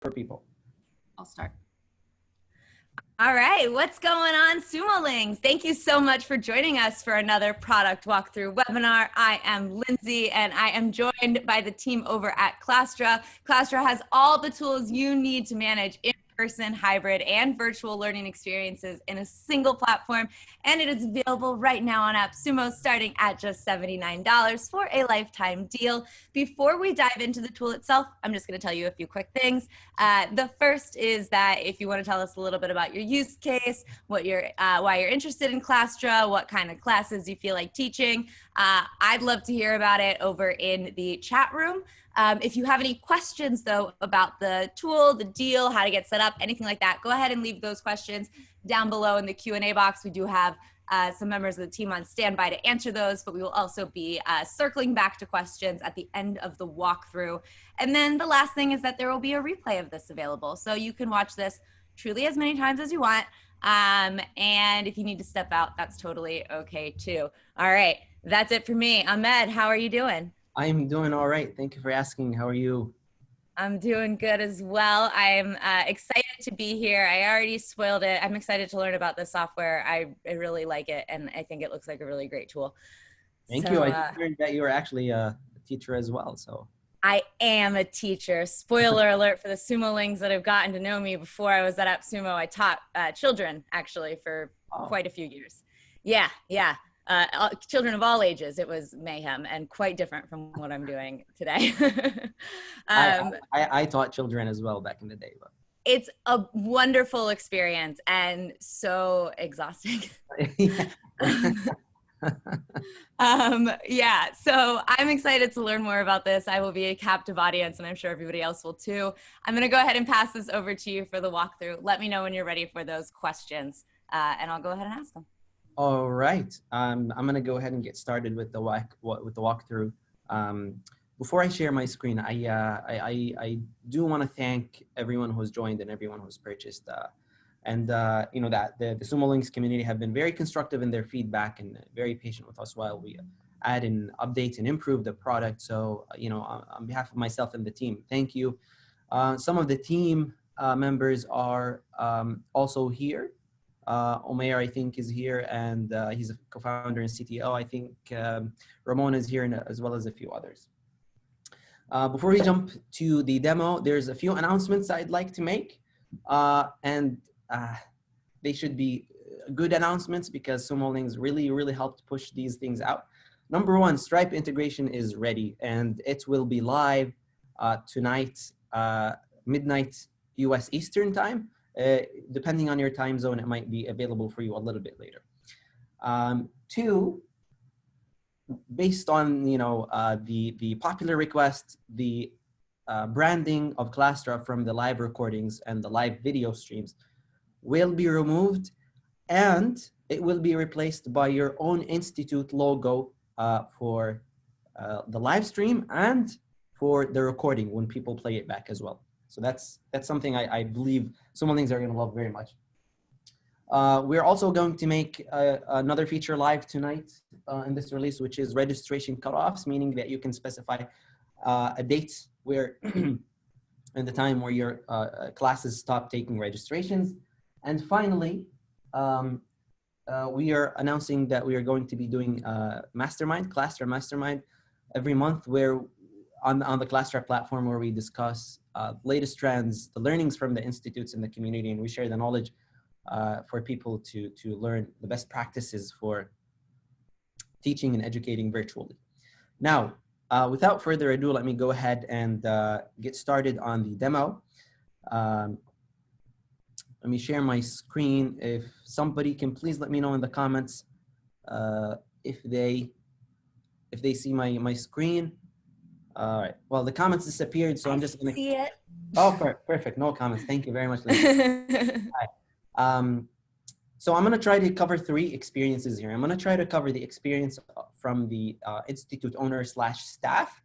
for people. I'll start. All right, what's going on, Sumolings? Thank you so much for joining us for another product walkthrough webinar. I am Lindsay, and I am joined by the team over at Classtra. Classtra has all the tools you need to manage in-person, hybrid, and virtual learning experiences in a single platform, and it is available right now on AppSumo starting at just $79 for a lifetime deal. Before we dive into the tool itself, I'm just going to tell you a few quick things. The first is that if you want to tell us a little bit about your use case, what why you're interested in Classtra, what kind of classes you feel like teaching, I'd love to hear about it over in the chat room. If you have any questions, though, about the tool, the deal, how to get set up, anything like that, go ahead and leave those questions down below in the Q&A box. We do have some members of the team on standby to answer those, but we will also be circling back to questions at the end of the walkthrough. And then the last thing is that there will be a replay of this available, so you can watch this truly as many times as you want. And if you need to step out, that's totally okay too. All right, that's it for me. Ahmed, how are you doing? I'm doing all right. Thank you for asking. How are you? I'm doing good as well. I'm excited to be here. I already spoiled it. I'm excited to learn about this software. I really like it, and I think it looks like a really great tool. Thank you. I learned that you were actually a teacher as well. So I am a teacher. Spoiler alert for the Sumolings that have gotten to know me. Before I was at AppSumo, I taught children actually for quite a few years. Yeah. Children of all ages. It was mayhem and quite different from what I'm doing today. I taught children as well back in the day. But. It's a wonderful experience and so exhausting. Yeah, so I'm excited to learn more about this. I will be a captive audience, and I'm sure everybody else will too. I'm going to go ahead and pass this over to you for the walkthrough. Let me know when you're ready for those questions, and I'll go ahead and ask them. All right, I'm going to go ahead and get started with the walkthrough. Before I share my screen, I do want to thank everyone who's joined and everyone who's purchased. You know that the Sumolings community have been very constructive in their feedback and very patient with us while we add and update and improve the product. So, you know, on behalf of myself and the team, thank you. Some of the team members are also here. Omer, I think, is here, and he's a co-founder and CTO. I think Ramon is here, as well as a few others. Before we jump to the demo, there's a few announcements I'd like to make. They should be good announcements because Sumolings really helped push these things out. Number one, Stripe integration is ready and it will be live tonight, midnight US Eastern time. Depending on your time zone, it might be available for you a little bit later. Two, based on the popular request, the branding of Classtra from the live recordings and the live video streams will be removed, and it will be replaced by your own institute logo for the live stream and for the recording when people play it back as well. So that's something I believe Sumolings are going to love very much. We're also going to make another feature live tonight in this release, which is registration cutoffs, meaning that you can specify a date where and the time where your classes stop taking registrations. And finally, we are announcing that we are going to be doing Mastermind, Classtra Mastermind, every month, where on the Classtra platform, where we discuss latest trends, the learnings from the institutes in the community, and we share the knowledge for people to learn the best practices for teaching and educating virtually. Now, without further ado, let me go ahead and get started on the demo. Let me share my screen. If somebody can please let me know in the comments if they see my screen. All right. Well, the comments disappeared, so I'm just gonna see it. Oh, perfect. No comments. Thank you very much, Lindsay. So I'm gonna try to cover 3 experiences here. I'm gonna try to cover the experience from the institute owner / staff,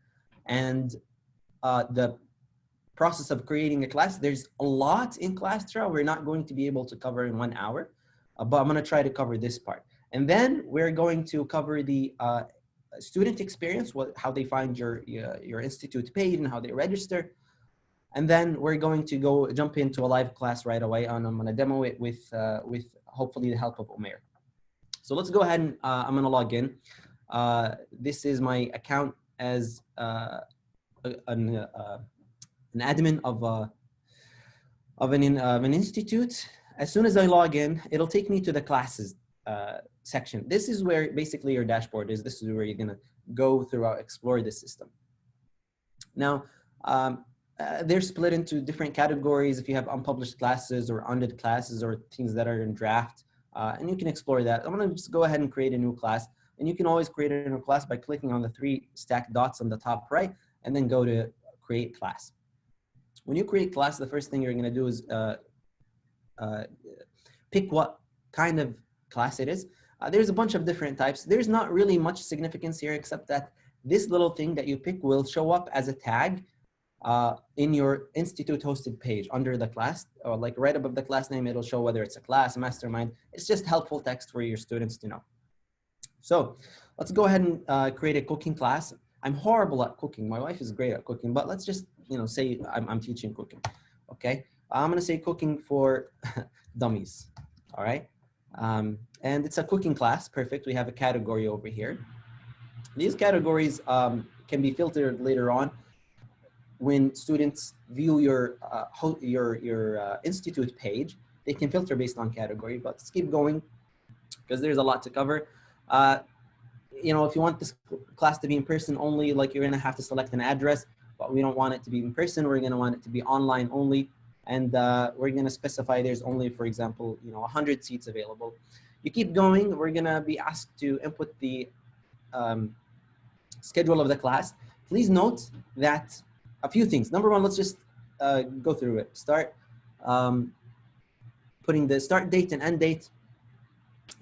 and the process of creating a class. There's a lot in Classtra we're not going to be able to cover in 1 hour, but I'm going to try to cover this part. And then we're going to cover the student experience, how they find your institute page and how they register. And then we're going to go jump into a live class right away, and I'm going to demo it with hopefully the help of Umair. So let's go ahead and I'm going to log in. This is my account as an admin of an institute. As soon as I log in, it'll take me to the classes section. This is where basically your dashboard is. This is where you're going to go throughout, explore the system. Now, they're split into different categories. If you have unpublished classes or undid classes or things that are in draft, and you can explore that. I'm going to just go ahead and create a new class. And you can always create a new class by clicking on the 3 stacked dots on the top right, and then go to create class. When you create class, the first thing you're going to do is pick what kind of class it is. There's a bunch of different types. There's not really much significance here, except that this little thing that you pick will show up as a tag in your institute hosted page under the class, or like right above the class name. It'll show whether it's a class, a mastermind. It's just helpful text for your students to know. So let's go ahead and create a cooking class. I'm horrible at cooking. My wife is great at cooking, but let's just, you know, say I'm teaching cooking. Okay, I'm gonna say cooking for dummies. All right, and it's a cooking class. Perfect. We have a category over here. These categories can be filtered later on when students view your institute page. They can filter based on category, but let's keep going because there's a lot to cover. You know, if you want this class to be in person only, like you're gonna have to select an address, but we don't want it to be in person. We're gonna want it to be online only. And we're gonna specify there's only, for example, you know, 100 seats available. You keep going, we're gonna be asked to input the schedule of the class. Please note that a few things. Number one, let's just go through it. Start putting the start date and end date.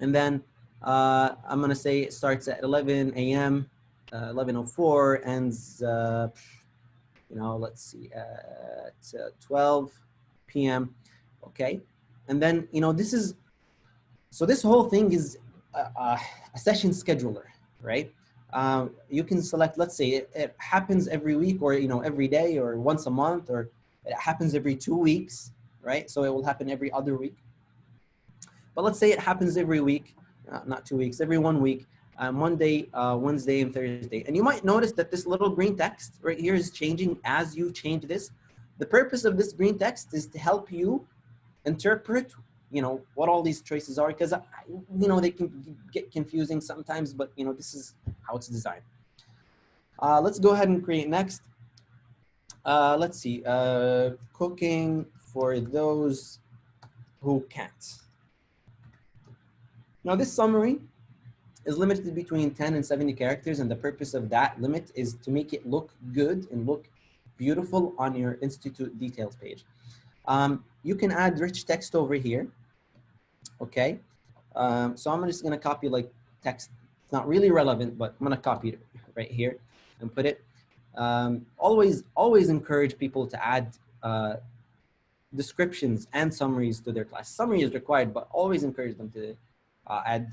And then I'm gonna say it starts at 11 a.m., 11:04, ends, you know, let's see, at 12 p.m. Okay, and then, you know, so this whole thing is a session scheduler, right? You can select, let's say it happens every week, or, you know, every day, or once a month, or it happens every 2 weeks, right? So it will happen every other week. But let's say it happens every week, not 2 weeks, every 1 week, Monday, Wednesday, and Thursday. And you might notice that this little green text right here is changing as you change this. The purpose of this green text is to help you interpret, you know, what all these choices are, because, you know, they can get confusing sometimes, but, you know, this is how it's designed. Let's go ahead and create next. Let's see, cooking for those who can't. Now this summary is limited between 10 and 70 characters, and the purpose of that limit is to make it look good and look beautiful on your institute details page. You can add rich text over here, okay? So I'm just gonna copy like text. It's not really relevant, but I'm gonna copy it right here and put it. Always encourage people to add descriptions and summaries to their class. Summary is required, but always encourage them to add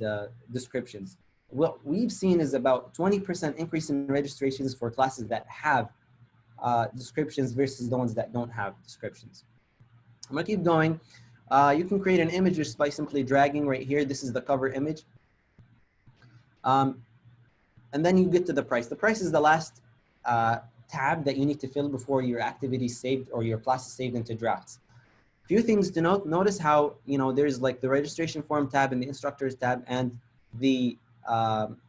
descriptions. What we've seen is about 20% increase in registrations for classes that have descriptions versus the ones that don't have descriptions. I'm gonna keep going. You can create an image just by simply dragging right here. This is the cover image. And then you get to the price. The price is the last tab that you need to fill before your activity is saved or your class is saved into drafts. Few things to note. Notice how, you know, there's like the registration form tab and the instructors tab and the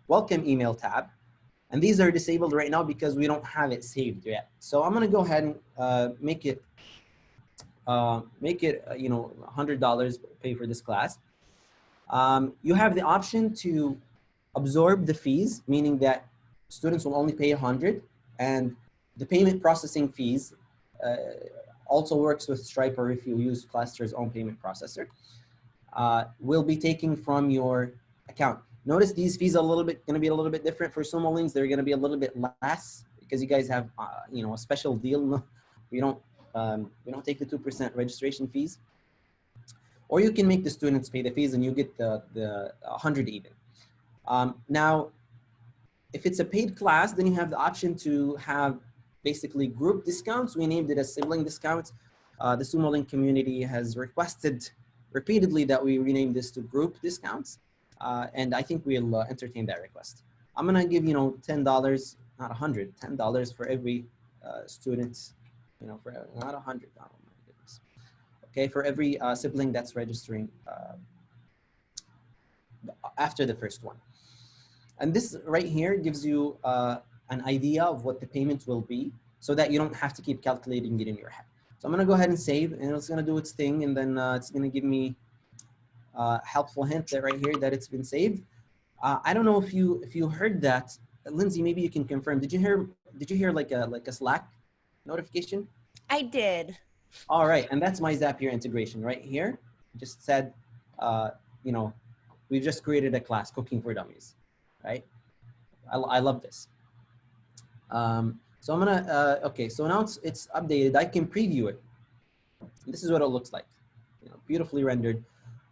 welcome email tab. And these are disabled right now because we don't have it saved yet. So I'm gonna go ahead and make it you know, $100 pay for this class. You have the option to absorb the fees, meaning that students will only pay 100, and the payment processing fees also works with Stripe, or if you use Classtra's own payment processor, will be taken from your account. Notice these fees are going to be a little bit different for Sumo Links. They're going to be a little bit less because you guys have you know, a special deal. We don't take the 2% registration fees, or you can make the students pay the fees and you get the 100 even. Now, if it's a paid class, then you have the option to have basically group discounts. We named it as sibling discounts. The Sumolink community has requested repeatedly that we rename this to group discounts. And I think we'll entertain that request. I'm gonna give, you know, $10, not 100, $10 for every student, you know, for not 100, oh my goodness. Okay, for every sibling that's registering after the first one. And this right here gives you an idea of what the payment will be so that you don't have to keep calculating it in your head. So I'm gonna go ahead and save, and it's gonna do its thing, and then it's gonna give me a helpful hint that right here that it's been saved. I don't know if you heard that, Lindsay. Maybe you can confirm. Did you hear like a Slack notification? I did. All right, and that's my Zapier integration right here. Just said, you know, we've just created a class, Cooking for Dummies, right? I love this. So I'm gonna, okay, so now it's updated. I can preview it. This is what it looks like, you know, beautifully rendered.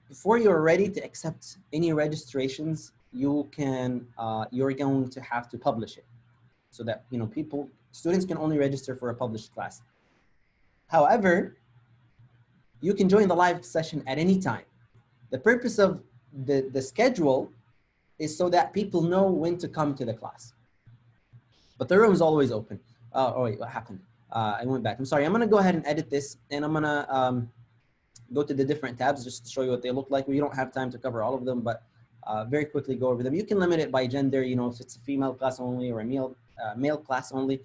Before you're ready to accept any registrations, you're going to have to publish it so that, you know, students can only register for a published class. However, you can join the live session at any time. The purpose of the schedule is so that people know when to come to the class. But the room is always open. Oh wait, what happened? I went back. I'm sorry. I'm gonna go ahead and edit this, and I'm gonna go to the different tabs just to show you what they look like. We don't have time to cover all of them, but very quickly go over them. You can limit it by gender, you know, if it's a female class only or a male class only.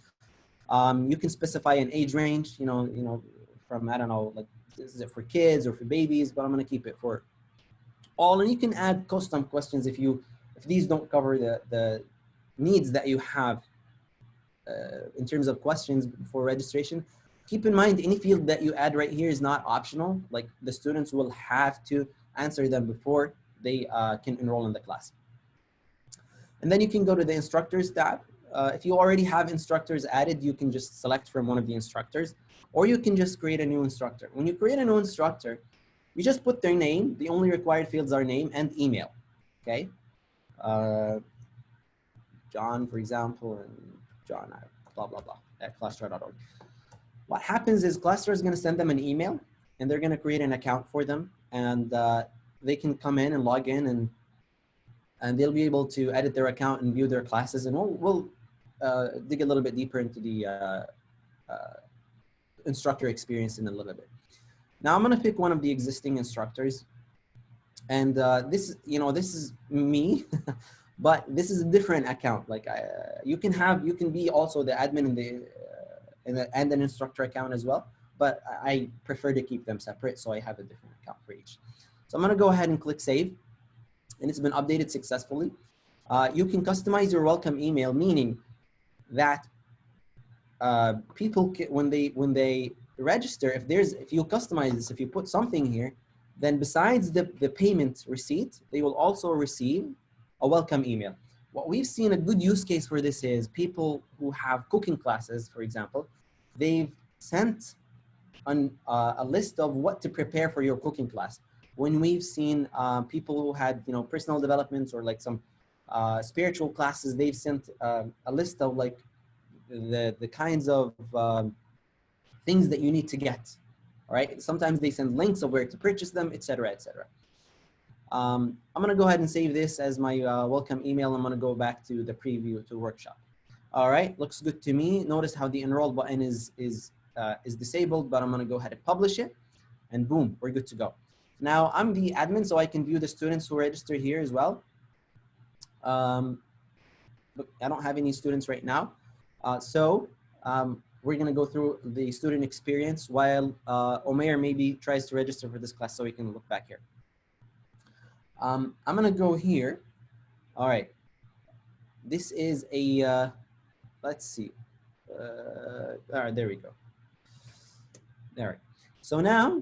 You can specify an age range, you know, from, I don't know, like, is it for kids or for babies, but I'm gonna keep it for all. And you can add custom questions if these don't cover the needs that you have in terms of questions for registration. Keep in mind, any field that you add right here is not optional. Like, the students will have to answer them before they can enroll in the class. And then you can go to the instructors tab. If you already have instructors added, you can just select from one of the instructors, or you can just create a new instructor. When you create a new instructor, you just put their name. The only required fields are name and email, okay? John, for example, and John, blah, blah, blah, at classtra.org. What happens is Classtra is going to send them an email, and they're going to create an account for them, and they can come in and log in, and they'll be able to edit their account and view their classes. And we'll dig a little bit deeper into the instructor experience in a little bit. Now I'm going to pick one of the existing instructors, and this is me. But this is a different account. Like, you can be also the admin and an instructor account as well. But I prefer to keep them separate, so I have a different account for each. So I'm gonna go ahead and click save, and it's been updated successfully. You can customize your welcome email, meaning that people when they register, if you customize this, if you put something here, then besides the payment receipt, they will also receive a welcome email. What we've seen a good use case for this is people who have cooking classes, for example. They've sent a list of what to prepare for your cooking class. When we've seen people who had, you know, personal developments or like some spiritual classes, they've sent a list of like the kinds of things that you need to get. All right. Sometimes they send links of where to purchase them, etc., etc. I'm going to go ahead and save this as my welcome email. I'm going to go back to the preview to workshop. All right, looks good to me. Notice how the enroll button is disabled, but I'm going to go ahead and publish it, and boom, we're good to go. Now I'm the admin, so I can view the students who registered here as well. But I don't have any students right now, we're going to go through the student experience while Omer maybe tries to register for this class, so we can look back here. I'm gonna go here. All right, this is a, let's see. All right, there we go. All right, so now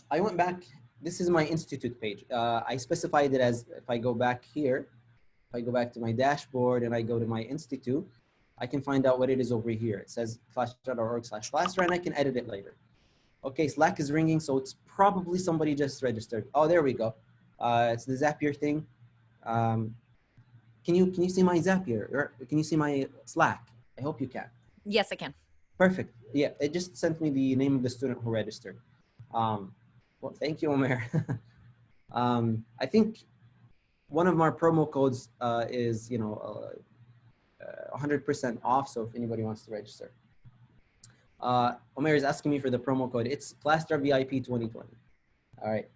I went back. This is my institute page. I specified it as, if I go back here, if I go back to my dashboard and I go to my institute, I can find out what it is over here. It says classtra.org/Classtra, and I can edit it later. Okay, Slack is ringing, so it's probably somebody just registered. Oh, there we go. It's the Zapier thing. Can you see my Zapier? Or can you see my Slack? I hope you can. Yes, I can. Perfect. Yeah, it just sent me the name of the student who registered. Well, thank you, Omer. I think one of our promo codes is, 100% off. So if anybody wants to register, Omer is asking me for the promo code. It's Classtra VIP 2020. All right.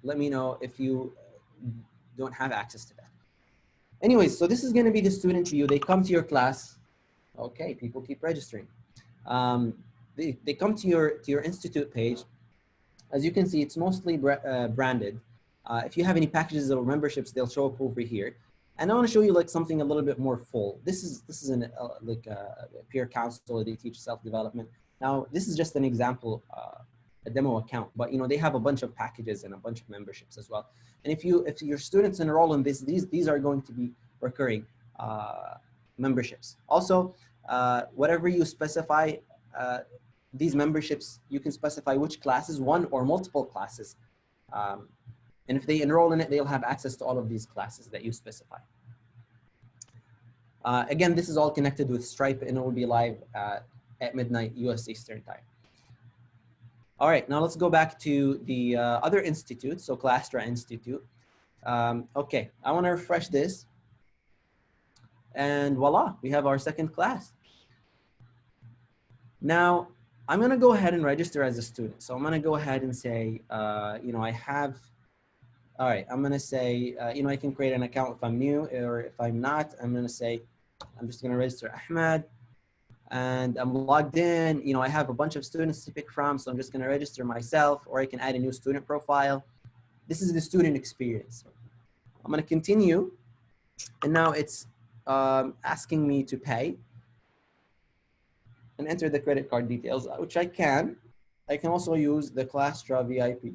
Let me know if you don't have access to that. Anyways, so this is going to be the student view. They come to your class. Okay, people keep registering. They come to your institute page. As you can see, it's mostly branded. If you have any packages or memberships, they'll show up over here. And I want to show you like something a little bit more full. This is an like a peer council. They teach self-development. Now, this is just an example, a demo account, but they have a bunch of packages and a bunch of memberships as well. And if your students enroll in this, these are going to be recurring memberships. Also, whatever you specify, these memberships, you can specify which classes, one or multiple classes. And if they enroll in it, they'll have access to all of these classes that you specify. Again, this is all connected with Stripe and it will be live at midnight US Eastern time. All right, now let's go back to the other institute, so Classtra Institute. Okay, I want to refresh this. And voila, we have our second class. Now, I'm going to go ahead and register as a student. So I'm going to go ahead and say, I have, all right, I'm going to say, I can create an account if I'm new, or if I'm not, I'm going to say, I'm just going to register Ahmed. And I'm logged in, I have a bunch of students to pick from, so I'm just going to register myself, or I can add a new student profile. This is the student experience. I'm going to continue, and now it's asking me to pay and enter the credit card details, which I can. I can also use the Classtra VIP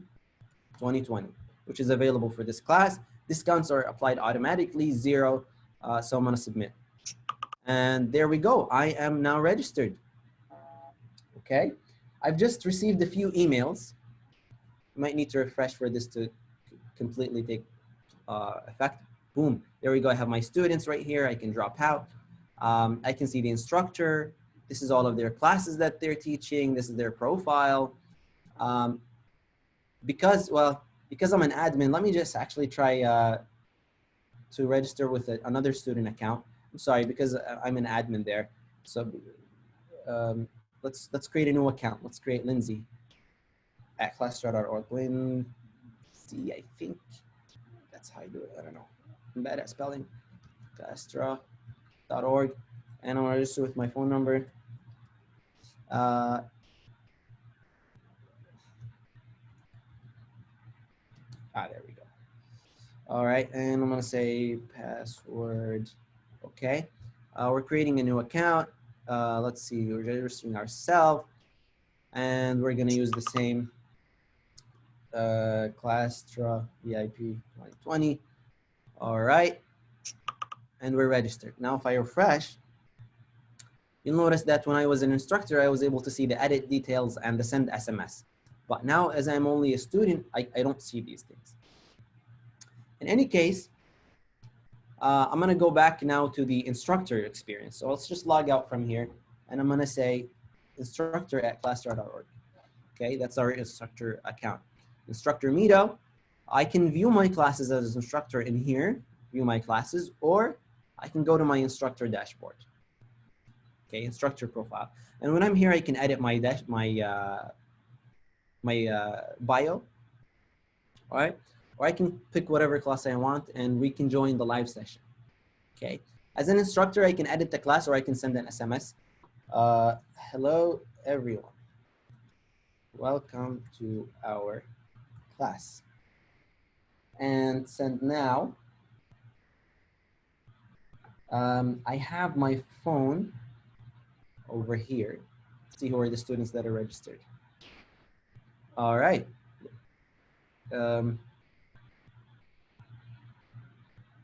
2020, which is available for this class. Discounts are applied automatically, 0, so I'm going to submit. And there we go. I am now registered. Okay. I've just received a few emails. You might need to refresh for this to completely take effect. Boom. There we go. I have my students right here. I can drop out. I can see the instructor. This is all of their classes that they're teaching. This is their profile. Because I'm an admin, let me just actually try to register with another student account. I'm sorry, because I'm an admin there. So let's create a new account. Let's create Lindsay at classtra.org. Lindsay, I think that's how you do it. I don't know. I'm bad at spelling. Classtra.org. And I'm going to register with my phone number. There we go. All right, and I'm going to say password. Okay, we're creating a new account. Let's see, we're registering ourselves, and we're going to use the same Classtra VIP 2020. All right, and we're registered. Now, if I refresh, you'll notice that when I was an instructor, I was able to see the edit details and the send SMS. But now, as I'm only a student, I don't see these things. In any case, I'm going to go back now to the instructor experience. So let's just log out from here, and I'm going to say instructor at classtra.org. Okay, that's our instructor account. Instructor Meetup. I can view my classes as an instructor in here, view my classes, or I can go to my instructor dashboard. Okay, instructor profile. And when I'm here, I can edit my bio. All right. Or I can pick whatever class I want and we can join the live session. Okay. As an instructor, I can edit the class or I can send an SMS. Hello, everyone. Welcome to our class. And send now. I have my phone over here. See who are the students that are registered. All right.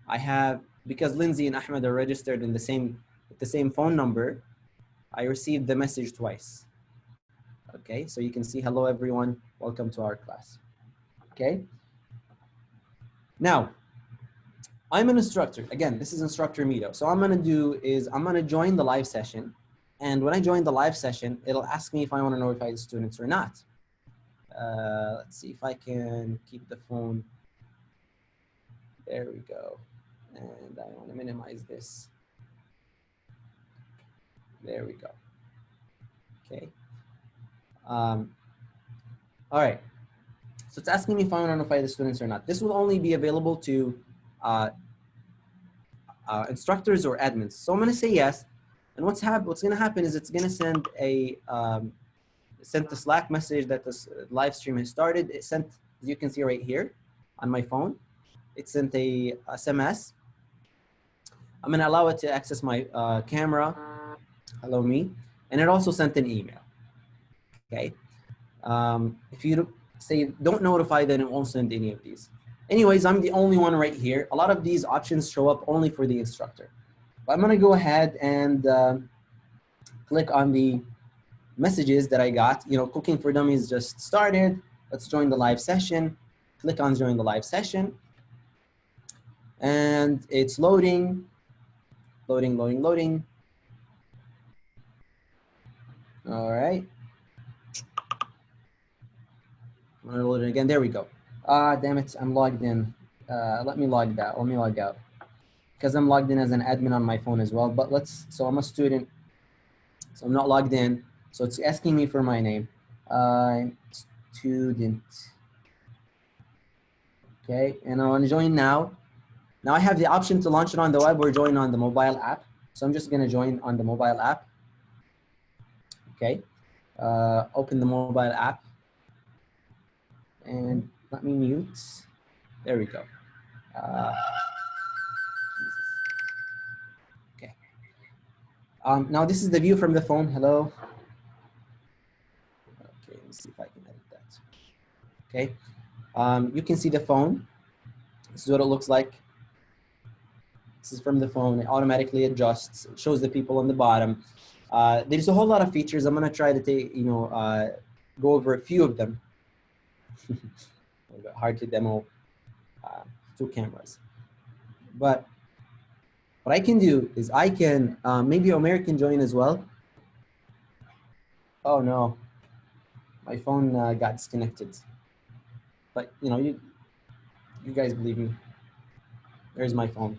I have, because Lindsay and Ahmed are registered in the same phone number, I received the message twice. Okay, so you can see, hello everyone, welcome to our class. Okay. Now, I'm an instructor. Again, this is instructor meetup. So what I'm gonna do is I'm gonna join the live session. And when I join the live session, it'll ask me if I wanna notify the students or not. Let's see if I can keep the phone. There we go. And I wanna minimize this. There we go. Okay. All right. So it's asking me if I want to notify the students or not. This will only be available to instructors or admins. So I'm going to say yes. And what's going to happen is it's going to send a sent the Slack message that this live stream has started. It sent, as you can see right here on my phone, it sent a SMS. I'm going to allow it to access my camera. Hello me. And it also sent an email. Okay. If you say don't notify, then it won't send any of these. Anyways, I'm the only one right here. A lot of these options show up only for the instructor. But I'm gonna go ahead and click on the messages that I got. You know, Cooking for Dummies just started. Let's join the live session. Click on join the live session. And it's loading, loading, loading, loading. All right. I'm gonna load it again. There we go. Damn it, I'm logged in. Let me log out. Let me log out. Because I'm logged in as an admin on my phone as well. But so I'm a student. So I'm not logged in. So it's asking me for my name. Student. Okay, and I want to join now. Now I have the option to launch it on the web or join on the mobile app. So I'm just gonna join on the mobile app. Okay, open the mobile app. And let me mute. There we go. Okay. Now this is the view from the phone. Hello. Okay, let me see if I can edit that. Okay. You can see the phone. This is what it looks like. This is from the phone. It automatically adjusts. It shows the people on the bottom. There's a whole lot of features. I'm gonna try to take, go over a few of them. A little bit hard to demo 2 cameras. But what I can do is I can, maybe Omer can join as well. Oh no, my phone got disconnected. But you guys believe me. There's my phone.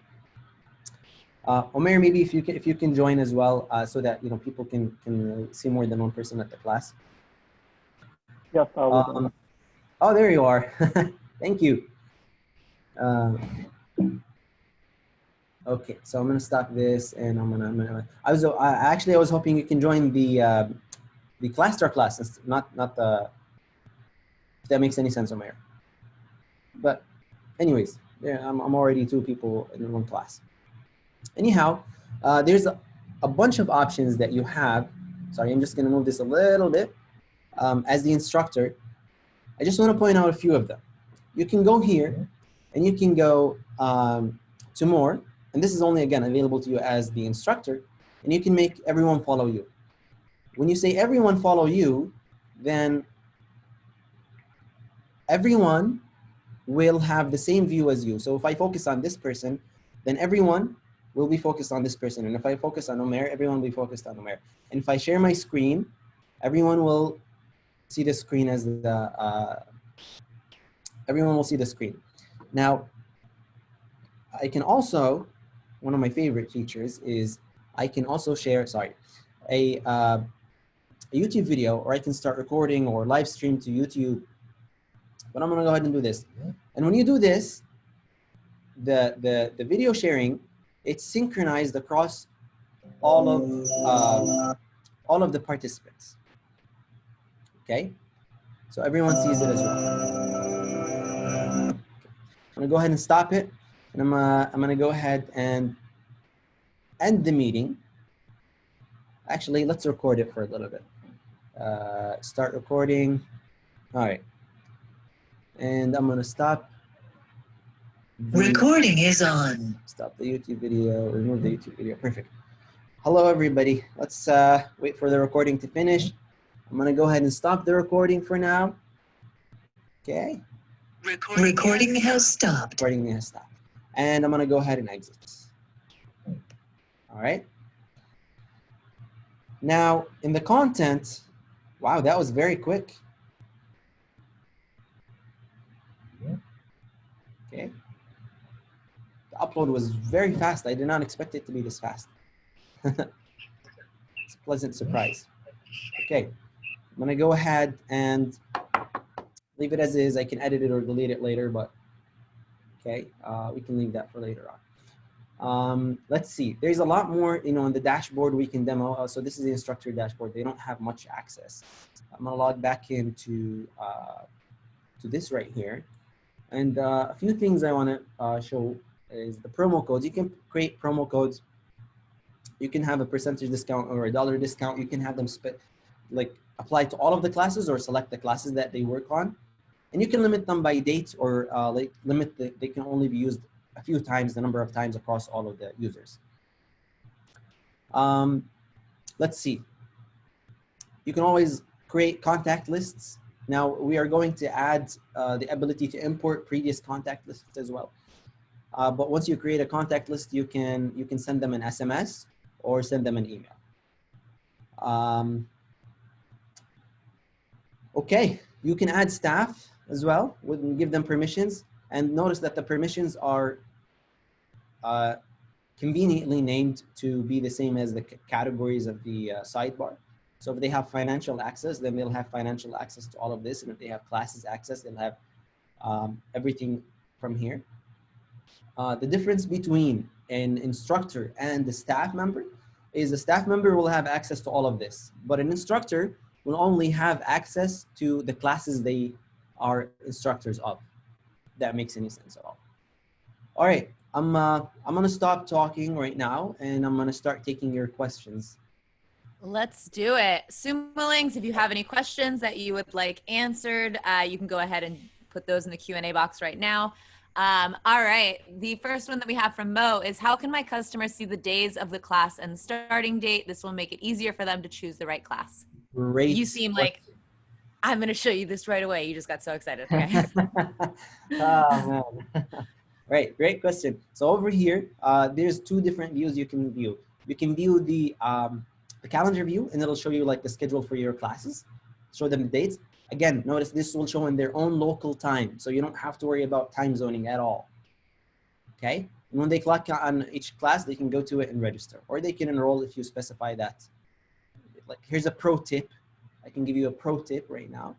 Omer, maybe if you can join as well, so that people can see more than one person at the class. Yes, I will. Oh, there you are. Thank you. Okay, so I'm gonna stop this, and I'm gonna. I was hoping you can join the Classtra class, not the. If that makes any sense, Omer. But, anyways, yeah, I'm already 2 people in one class. Anyhow, there's a bunch of options that you have. Sorry, I'm just gonna move this a little bit. As the instructor, I just want to point out a few of them. You can go here, and you can go to more, and this is only, again, available to you as the instructor, and you can make everyone follow you. When you say everyone follow you, then everyone will have the same view as you. So if I focus on this person, then everyone will be focused on this person. And if I focus on Omer, everyone will be focused on Omer. And if I share my screen, everyone will see the screen as everyone will see the screen. Now, I can also, one of my favorite features is I can also share, a YouTube video, or I can start recording or live stream to YouTube. But I'm gonna go ahead and do this. And when you do this, the video sharing, it's synchronized across all of the participants. Okay, so everyone sees it as well. I'm gonna go ahead and stop it, and I'm gonna go ahead and end the meeting. Actually, let's record it for a little bit. Start recording. All right, and I'm gonna stop. Recording is on. Stop the YouTube video. Remove the YouTube video. Perfect. Hello, everybody. Let's wait for the recording to finish. I'm gonna go ahead and stop the recording for now. Okay. Recording has stopped. Recording has stopped. and I'm gonna go ahead and exit. All right. Now in the content, wow, that was very quick. Okay. The upload was very fast. I did not expect it to be this fast. It's a pleasant surprise. Okay, I'm gonna go ahead and leave it as is. I can edit it or delete it later, but okay, we can leave that for later on. Let's see, there's a lot more, on the dashboard we can demo. So this is the instructor dashboard. They don't have much access. I'm gonna log back into to this right here. And a few things I wanna show is the promo codes. You can create promo codes. You can have a percentage discount or a $1 discount. You can have them apply to all of the classes or select the classes that they work on. And you can limit them by date or they can only be used a few times, the number of times across all of the users. Let's see. You can always create contact lists. Now we are going to add the ability to import previous contact lists as well. But once you create a contact list, you can send them an SMS or send them an email. Okay, you can add staff as well. We can give them permissions, and notice that the permissions are conveniently named to be the same as the categories of the sidebar. So if they have financial access, then they'll have financial access to all of this. And if they have classes access, they'll have everything from here. The difference between an instructor and the staff member is the staff member will have access to all of this, but an instructor will only have access to the classes they are instructors of. If that makes any sense at all. All right, I'm gonna stop talking right now and I'm gonna start taking your questions. Let's do it. Sumolings, if you have any questions that you would like answered, you can go ahead and put those in the Q&A box right now. All right, the first one that we have from Mo is, how can my customers see the days of the class and the starting date? This will make it easier for them to choose the right class. Great. You seem like, I'm gonna show you this right away. You just got so excited. Okay. Oh, man. Right, great question. So over here, there's two different views you can view. You can view the calendar view, and it'll show you like the schedule for your classes, show them the dates. Again, notice this will show in their own local time, so you don't have to worry about time zoning at all. Okay, and when they click on each class, they can go to it and register, or they can enroll if you specify that. Like, here's a pro tip. I can give you a pro tip right now.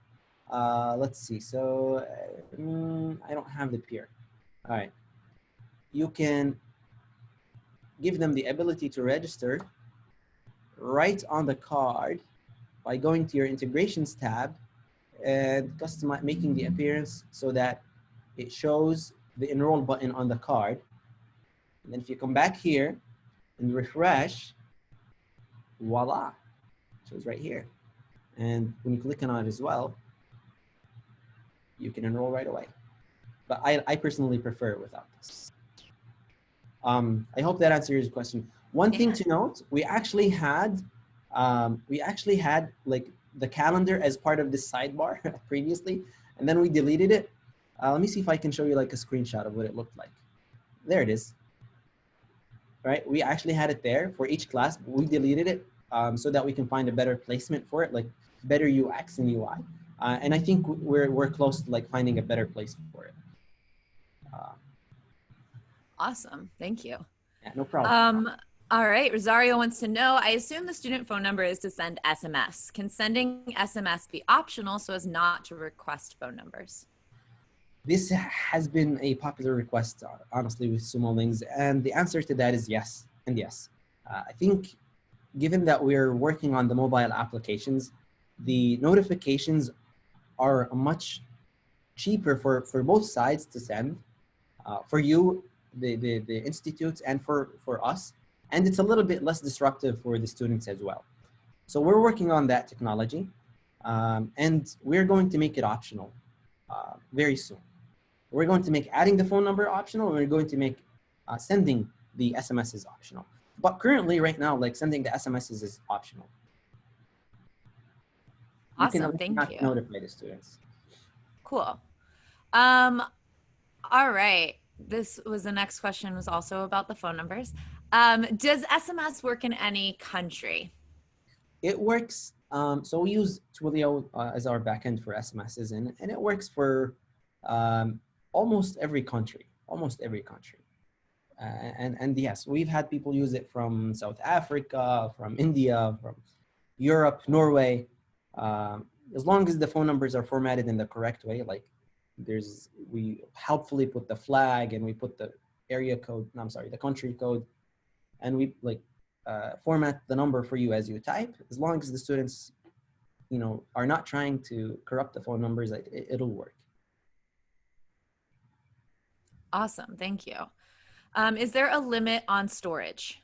Let's see. So I don't have the peer. All right. You can give them the ability to register right on the card by going to your integrations tab and making the appearance so that it shows the enroll button on the card. And then if you come back here and refresh, voila, it shows right here. And when you click on it as well, you can enroll right away. But I personally prefer it without this. I hope that answers your question. One thing to note, we actually had like the calendar as part of this sidebar previously, and then we deleted it. Let me see if I can show you like a screenshot of what it looked like. There it is. Right, we actually had it there for each class. We deleted it so that we can find a better placement for it, like better UX and UI. And I think we're close to like finding a better place for it. Awesome, thank you. Yeah, no problem. All right, Rosario wants to know, I assume the student phone number is to send SMS. Can sending SMS be optional so as not to request phone numbers? This has been a popular request, honestly, with Sumolings, and the answer to that is yes and yes. I think given that we're working on the mobile applications, the notifications are much cheaper for both sides to send, for you, the institutes, and for us. And it's a little bit less disruptive for the students as well. So we're working on that technology, and we're going to make it optional very soon. We're going to make adding the phone number optional, and we're going to make sending the SMSs optional. But currently, right now, like sending the SMSs is optional. Awesome, thank you. Notify the students. Cool. All right. this was the next question, was also about the phone numbers. Does SMS work in any country? It works. So we use Twilio as our backend for SMSs, and it works for almost every country. Almost every country. And yes, we've had people use it from South Africa, from India, from Europe, Norway. As long as the phone numbers are formatted in the correct way, like we helpfully put the flag and we put the area code, no, I'm sorry, the country code, and we format the number for you as you type. As long as the students, are not trying to corrupt the phone numbers, it'll work. Awesome, thank you. Is there a limit on storage?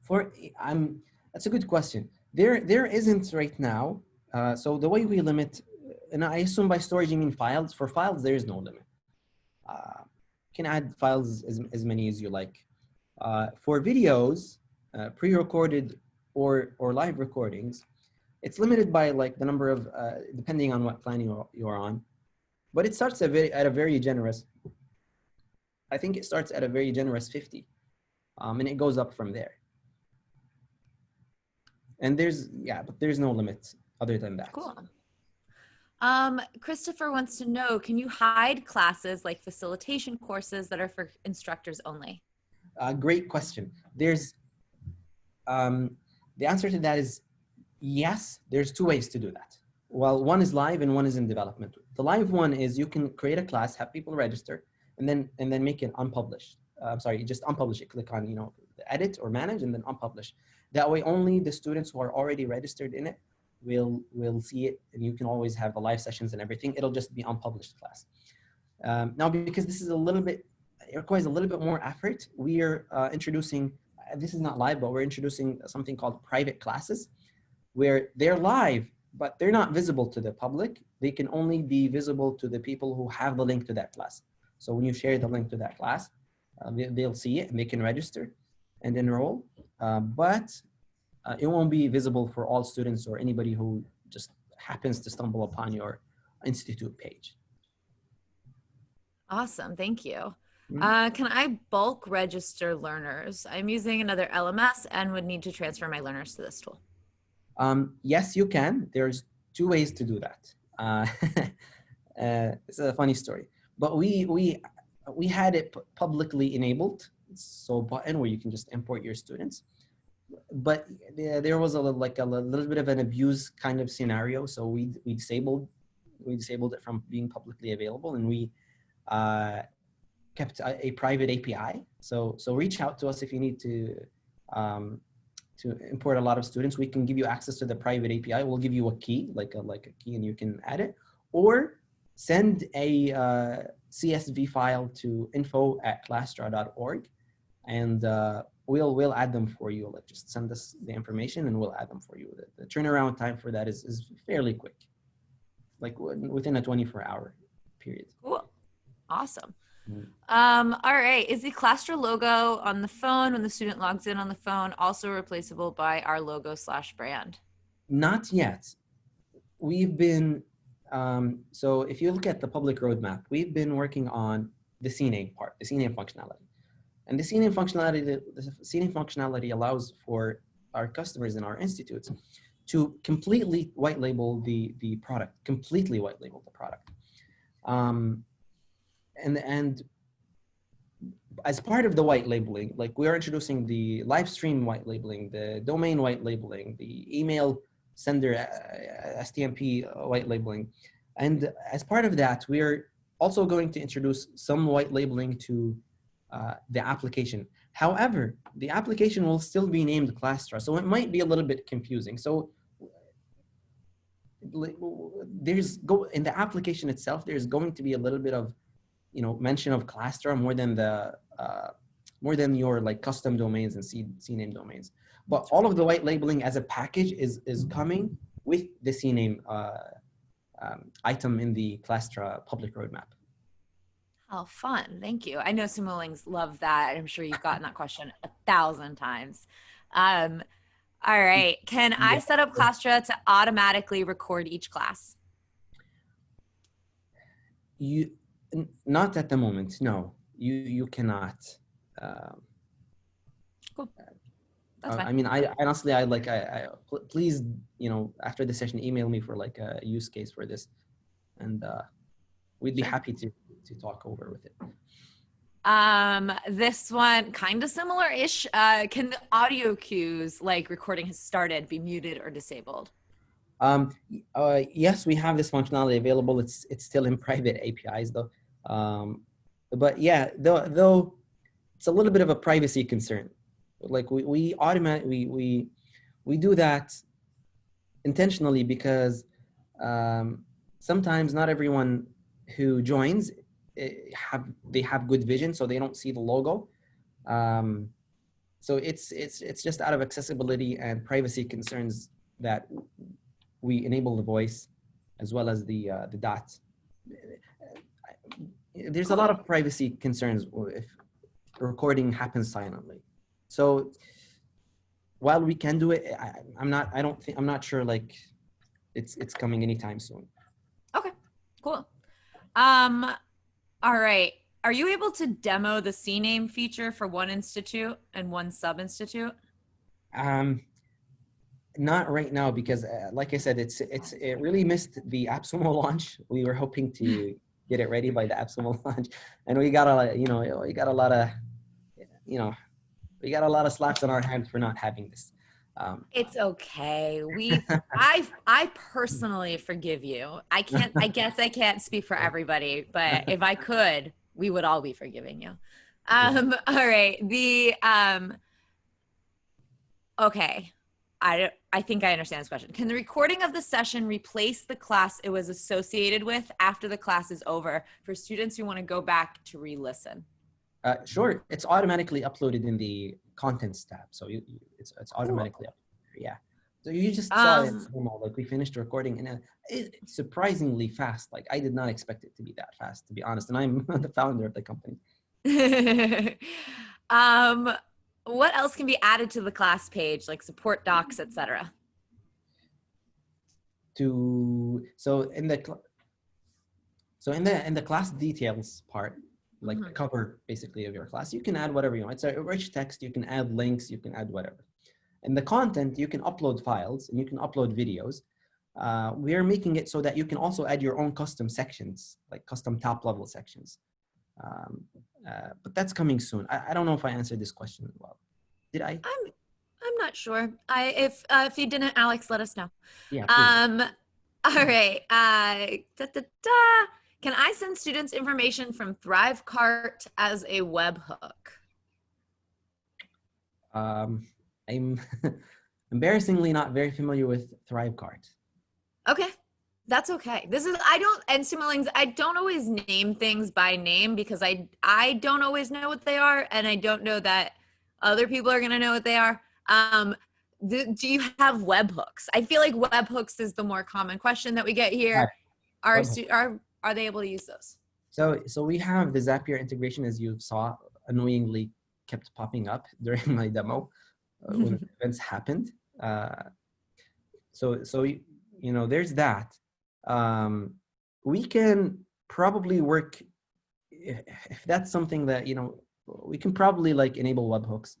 That's a good question. There isn't right now. So the way we limit, and I assume by storage you mean files. For files, there is no limit. You can add files as many as you like. For videos, pre-recorded or live recordings, it's limited by the number of, depending on what plan you're on. But it starts at a very generous, I think it starts at a very generous 50. And it goes up from there. And but there's no limit other than that. Cool. Christopher wants to know, can you hide classes like facilitation courses that are for instructors only? Great question. There's, the answer to that is yes, there's two ways to do that. Well, one is live and one is in development. The live one is you can create a class, have people register, and then make it unpublished. Just unpublish it. Click on, edit or manage and then unpublish. That way only the students who are already registered in it will see it, and you can always have the live sessions and everything. It'll just be unpublished class. Now, because this is it requires a little bit more effort, we are introducing, this is not live, but we're introducing something called private classes, where they're live, but they're not visible to the public. They can only be visible to the people who have the link to that class. So when you share the link to that class, they'll see it and they can register and enroll, but it won't be visible for all students or anybody who just happens to stumble upon your institute page. Awesome, thank you. Can I bulk register learners? I'm using another LMS and would need to transfer my learners to this tool. Yes, you can. There's two ways to do that. It's a funny story, but we had it publicly enabled, so button where you can just import your students. But there was a little bit of an abuse kind of scenario, so we disabled it from being publicly available, and we kept a private API. So reach out to us if you need to import a lot of students. We can give you access to the private API. We'll give you a key, like a key, and you can add it, or send a CSV file to info@classtra.org, and we'll add them for you. Just send us the information and we'll add them for you. The turnaround time for that is fairly quick, like within a 24-hour period. Cool, awesome. All right, is the Classtra logo on the phone when the student logs in on the phone also replaceable by our logo/brand? Not yet. We've been, so if you look at the public roadmap, we've been working on the Cname part, the Cname functionality. And the Cname functionality allows for our customers in our institutes to completely white label the product, completely white label the product. And as part of the white labeling, we are introducing the live stream white labeling, the domain white labeling, the email sender STMP white labeling. And as part of that, we are also going to introduce some white labeling to the application. However, the application will still be named Classtra, so it might be a little bit confusing. So in the application itself, there's going to be a little bit of mention of Classtra more than your custom domains and Cname domains. But all of the white labeling as a package is coming with the Cname item in the Classtra public roadmap. Oh, fun. Thank you. I know Sumolings love that. I'm sure you've gotten that question 1,000 times. All right. Can I set up Classtra to automatically record each class? Not at the moment. No, you cannot. Cool. That's fine. I mean, I honestly, please, after the session, email me for like a use case for this, and we'd be happy to talk over with it. This one kind of similar-ish. Can the audio cues, like recording has started, be muted or disabled? Yes, we have this functionality available. It's still in private APIs though. But yeah, though it's a little bit of a privacy concern. Like we automatically we do that intentionally because sometimes not everyone who joins have good vision, so they don't see the logo. So it's just out of accessibility and privacy concerns that we enable the voice as well as the dots. There's a lot of privacy concerns if recording happens silently. So while we can do it, I'm not sure like it's coming anytime soon. Okay, cool. All right. Are you able to demo the Cname feature for one institute and one sub-institute? Not right now because, like I said, it really missed the AppSumo launch. We were hoping to get it ready by the AppSumo launch, and we got a lot of slaps on our hands for not having this. It's okay. I personally forgive you. I guess I can't speak for everybody, but if I could, we would all be forgiving you. All right. Okay. I think I understand this question. Can the recording of the session replace the class it was associated with after the class is over for students who want to go back to re-listen? Sure. It's automatically uploaded in the contents tab. So it's automatically uploaded. Yeah. So you just saw it, like we finished recording and it's surprisingly fast. Like I did not expect it to be that fast, to be honest. And I'm the founder of the company. What else can be added to the class page, like support docs, etc.? So in the class details part, like the cover basically of your class, you can add whatever you want. It's a rich text. You can add links. You can add whatever. In the content, you can upload files and you can upload videos. We are making it so that you can also add your own custom sections, like custom top level sections. But that's coming soon. I don't know if I answered this question well. Did I? I'm not sure. If you didn't, Alex, let us know. Yeah. Please. All right. Can I send students information from Thrivecart as a webhook? I'm embarrassingly not very familiar with Thrivecart. Okay. That's okay. And Simulings, I don't always name things by name because I don't always know what they are. And I don't know that other people are going to know what they are. Do you have webhooks? I feel like webhooks is the more common question that we get here. Are they able to use those? So we have the Zapier integration, as you saw, annoyingly kept popping up during my demo when events happened. So there's that. We can probably work if that's something that we can probably like enable webhooks.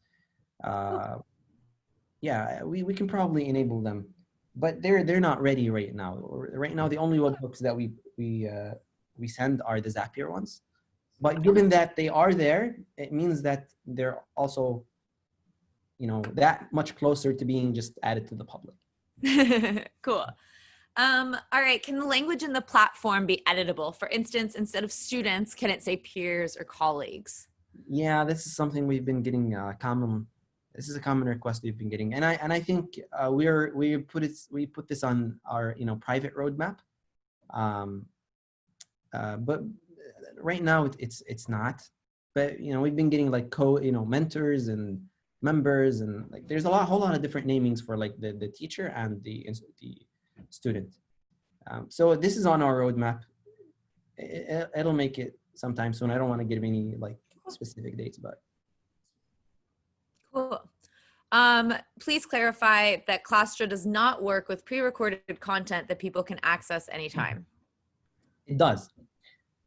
Yeah, we can probably enable them, but they're not ready right now. Right now, the only webhooks that we send are the Zapier ones. But given that they are there, it means that they're also that much closer to being just added to the public. Cool. All right. Can the language in the platform be editable? For instance, instead of students, can it say peers or colleagues? Yeah, this is something we've been getting This is a common request we've been getting, and I think we put this on our private roadmap, but right now it's not. But we've been getting like mentors and members, and like there's a whole lot of different namings for like the teacher and the student. So this is on our roadmap. It'll make it sometime soon. I don't want to give any like specific dates, but. Cool. Please clarify that Classtra does not work with pre-recorded content that people can access anytime. It does.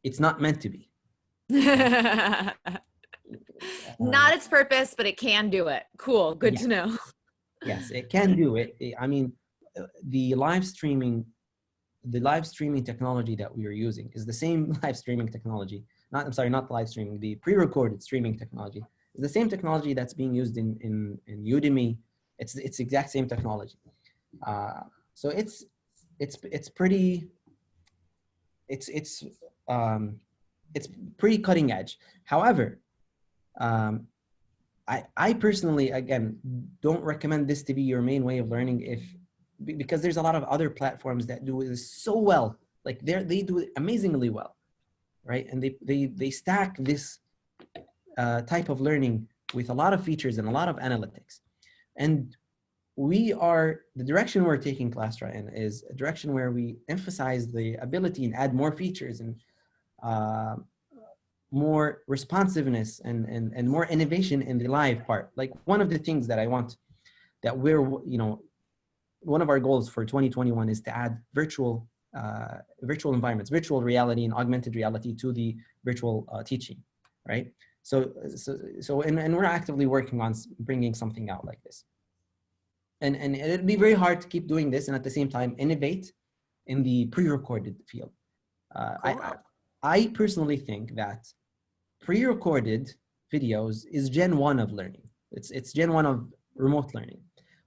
it's not meant to be. Not its purpose, but it can do it. Cool. Good to know. Yes, it can do it. I mean, the live streaming technology that we are using is the same live streaming technology. Not live streaming, the pre-recorded streaming technology is the same technology that's being used in Udemy. It's exact same technology. So it's pretty cutting edge. However, I personally, again, don't recommend this to be your main way of learning because there's a lot of other platforms that do this so well. Like they do it amazingly well, right? And they stack this type of learning with a lot of features and a lot of analytics. And the direction we're taking Classtra in is a direction where we emphasize the ability and add more features and more responsiveness and more innovation in the live part. Like one of the things that I want, that one of our goals for 2021 is to add virtual environments, virtual reality and augmented reality to the virtual teaching, right? So we're actively working on bringing something out like this. And it'd be very hard to keep doing this and at the same time innovate in the pre-recorded field. Cool. I personally think that pre-recorded videos is Gen 1 of learning. It's Gen 1 of remote learning.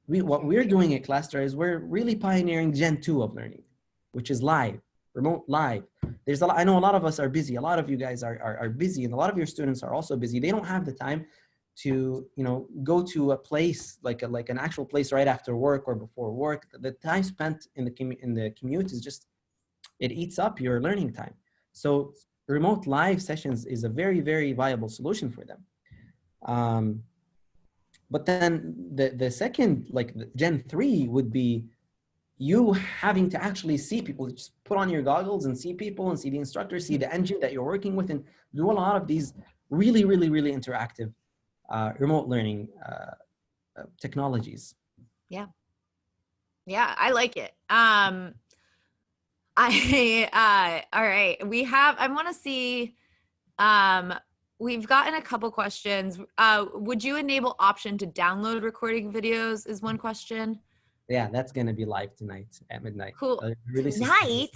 What we're doing at Classtra is we're really pioneering Gen 2 of learning, which is live, remote live. I know a lot of us are busy. A lot of you guys are busy, and a lot of your students are also busy. They don't have the time to go to a place like an actual place right after work or before work. The time spent in the commute is just, it eats up your learning time. So remote live sessions is a very, very viable solution for them. But then the second, like Gen 3 would be you having to actually see people. Just put on your goggles and see people and see the instructor, see the engine that you're working with, and do a lot of these really, really, really interactive remote learning technologies. Yeah, I like it. All right, I want to see, we've gotten a couple questions. Would you enable option to download recording videos is one question. Yeah, that's going to be live tonight at midnight. Cool. Tonight?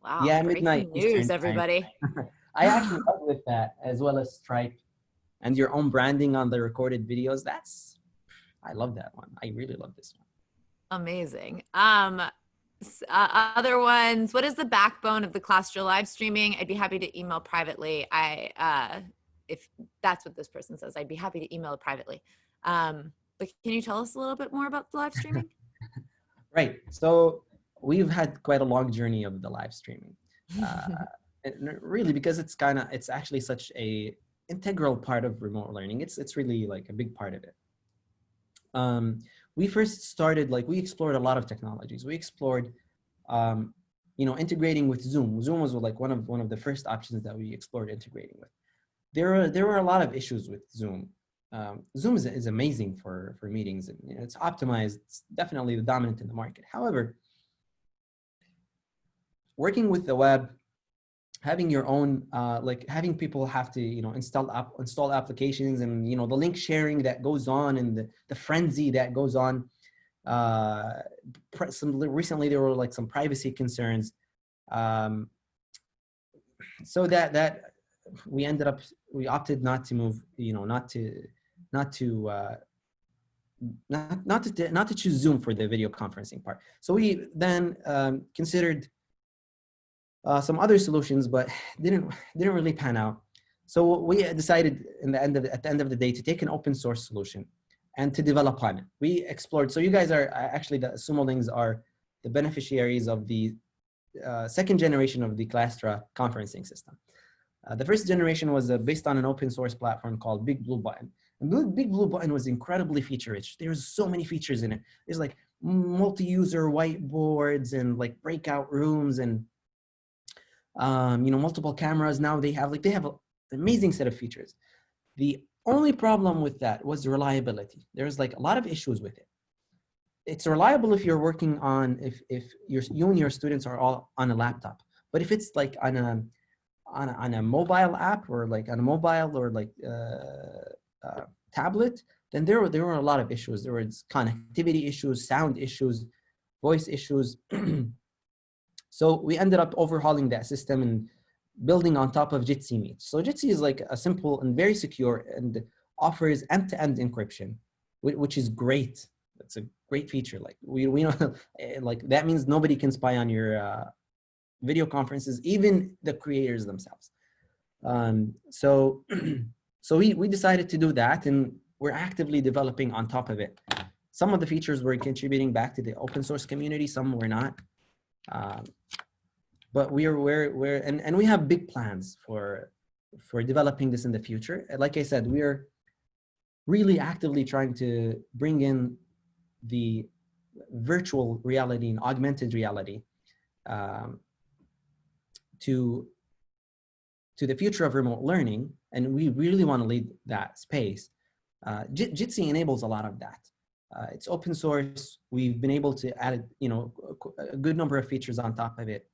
Wow. Yeah, midnight news, everybody. I actually help with that, as well as Stripe and your own branding on the recorded videos. I love that one. I really love this one. Amazing. Other ones, what is the backbone of the Classtra live streaming? I'd be happy to email privately. If that's what this person says, I'd be happy to email it privately. But can you tell us a little bit more about the live streaming? Right. So we've had quite a long journey of the live streaming. Really, because it's actually such a integral part of remote learning. It's really like a big part of it. We first started, we explored a lot of technologies. We explored, integrating with Zoom. Zoom was like one of the first options that we explored integrating with. There were a lot of issues with Zoom. Zoom is amazing for meetings, and it's optimized. It's definitely the dominant in the market. However, working with the web, having your own, having people have to, install applications, and, the link sharing that goes on, and the frenzy that goes on. Recently there were some privacy concerns. So that we opted not to move, not to choose Zoom for the video conferencing part. So we then considered some other solutions, but didn't really pan out. So we decided at the end of the day to take an open source solution and to develop on it. We explored. So you guys are actually, the Sumolings are the beneficiaries of the second generation of the Classtra conferencing system. The first generation was based on an open source platform called Big Blue Button. And Big Blue Button was incredibly feature rich. There's so many features in it. There's multi-user whiteboards and breakout rooms and multiple cameras. Now they have an amazing set of features. The only problem with that was reliability. There's a lot of issues with it. It's reliable if you're working on, if you and your students are all on a laptop. But if it's on on a mobile app or like on a mobile or like tablet, then there were a lot of issues. There was connectivity issues, sound issues, voice issues. So we ended up overhauling that system and building on top of Jitsi Meet. So Jitsi is like a simple and very secure and offers end-to-end encryption, which is great. It's a great feature. Like we know, like that means nobody can spy on your video conferences, even the creators themselves. So we decided to do that, and we're actively developing on top of it. Some of the features we're contributing back to the open source community, some we're not. But we have big plans for developing this in the future. Like I said, we are really actively trying to bring in the virtual reality and augmented reality to the future of remote learning, and we really want to lead that space. Jitsi enables a lot of that. It's open source. We've been able to add, a good number of features on top of it.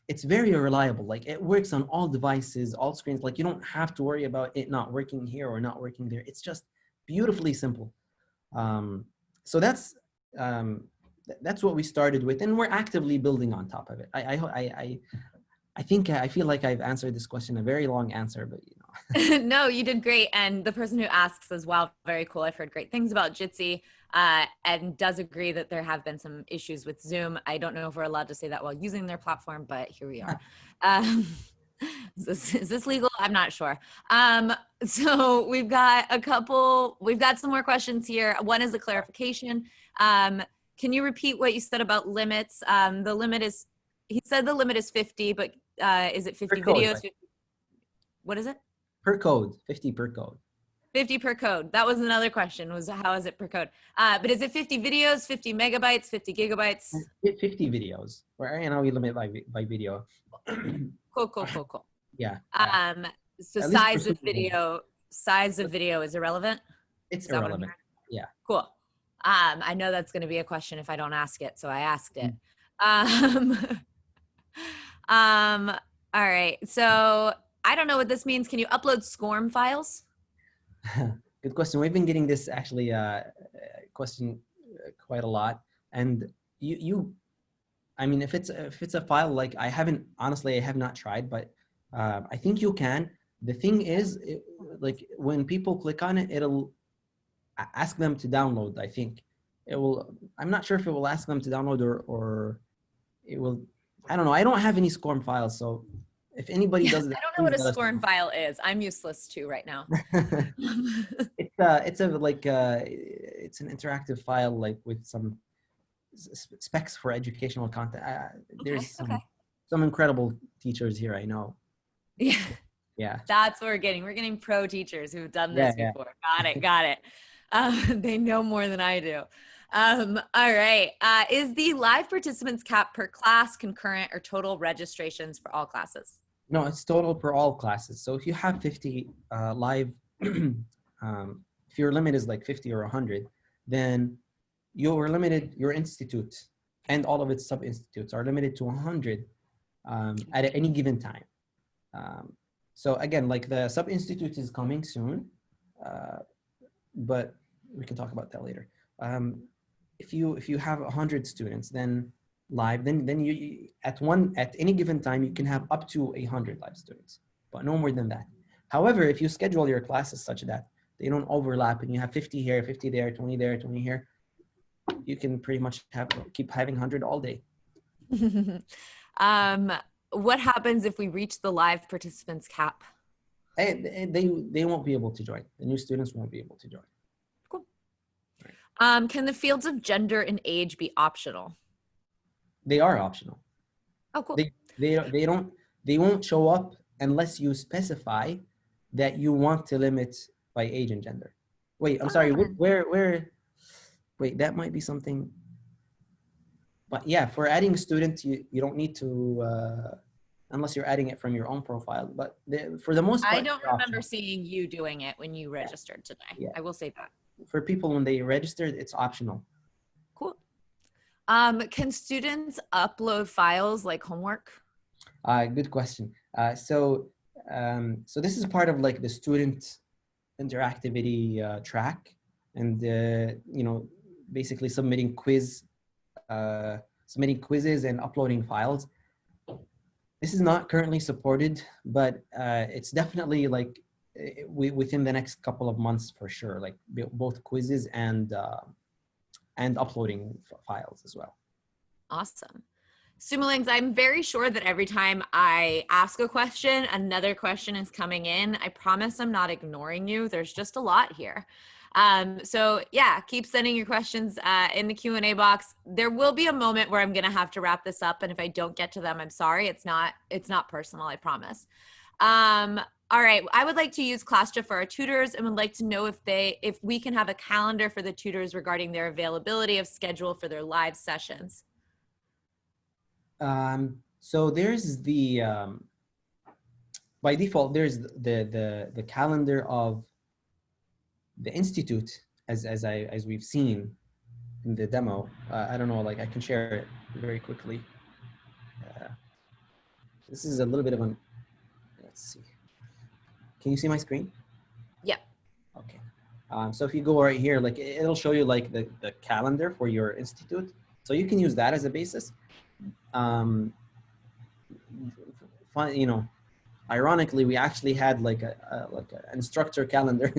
It's very reliable. Like it works on all devices, all screens. Like you don't have to worry about it not working here or not working there. It's just beautifully simple. So that's what we started with, and we're actively building on top of it. I feel like I've answered this question, a very long answer, but No, you did great. And the person who asks as well, very cool. I've heard great things about Jitsi, and does agree that there have been some issues with Zoom. I don't know if we're allowed to say that while using their platform, but here we are. Is this legal? I'm not sure. So we've got some more questions here. One is a clarification. Can you repeat what you said about limits? He said the limit is 50, but is it 50 per videos? code, 50, what is it? Per code, 50 per code. 50 per code. That was another question, was how is it per code? But is it 50 videos, 50 megabytes, 50 gigabytes? 50 videos. We limit by video. Cool. Yeah. So size of video is irrelevant? It's irrelevant. Yeah. Cool. I know that's going to be a question if I don't ask it, so I asked it. All right. So I don't know what this means. Can you upload scorm files? Good question. We've been getting this actually question quite a lot. And I mean, if it's a file, like I have not tried, but I think you can. The thing is, like when people click on it, it'll ask them to download. I think it will. I'm not sure if it will ask them to download or it will. I don't know. I don't have any scorm files, so if anybody does that, I don't know what a scorm file is. I'm useless too right now. It's an interactive file, like with some specs for educational content. There's some incredible teachers here, I know. Yeah. That's what we're getting. We're getting pro teachers who've done this before. Got it. They know more than I do. All right. Is the live participants cap per class, concurrent, or total registrations for all classes? No, it's total per all classes. So if you have 50 live, if your limit is like 50 or 100, then your institute and all of its sub-institutes are limited to 100 at any given time. So again, like the sub-institute is coming soon, but we can talk about that later. If you have 100 students, then live, then you at any given time you can have up to 100 live students, but no more than that. However, if you schedule your classes such that they don't overlap and you have 50 here, 50 there, 20 there, 20 here, you can pretty much keep having 100 all day. What happens if we reach the live participants cap? They won't be able to join. The new students won't be able to join. Cool. Right. Can the fields of gender and age be optional? They are optional. Oh, cool. They won't show up unless you specify that you want to limit by age and gender. Wait, I'm sorry. Wait, that might be something. But yeah, for adding students, you don't need to, unless you're adding it from your own profile. But for the most part, I don't remember seeing you doing it when you registered today. Yeah. I will say that. For people when they registered, it's optional. Cool. Can students upload files like homework? Good question. So this is part of like the student interactivity track, and basically submitting quizzes and uploading files. This is not currently supported, but it's definitely like within the next couple of months for sure. Like both quizzes and uploading files as well. Awesome. Sumolings, I'm very sure that every time I ask a question, another question is coming in. I promise I'm not ignoring you. There's just a lot here. So yeah, keep sending your questions in the Q&A box. There will be a moment where I'm going to have to wrap this up. And if I don't get to them, I'm sorry. It's not personal, I promise. All right. I would like to use Classtra for our tutors and would like to know if we can have a calendar for the tutors regarding their availability of schedule for their live sessions. So there's the by default there's the calendar of the institute as we've seen in the demo. I don't know, like I can share it very quickly. This is a little bit of an, let's see. Can you see my screen? Yeah. Okay. So if you go right here, like it'll show you like the calendar for your institute. So you can use that as a basis. Ironically, we actually had like an instructor calendar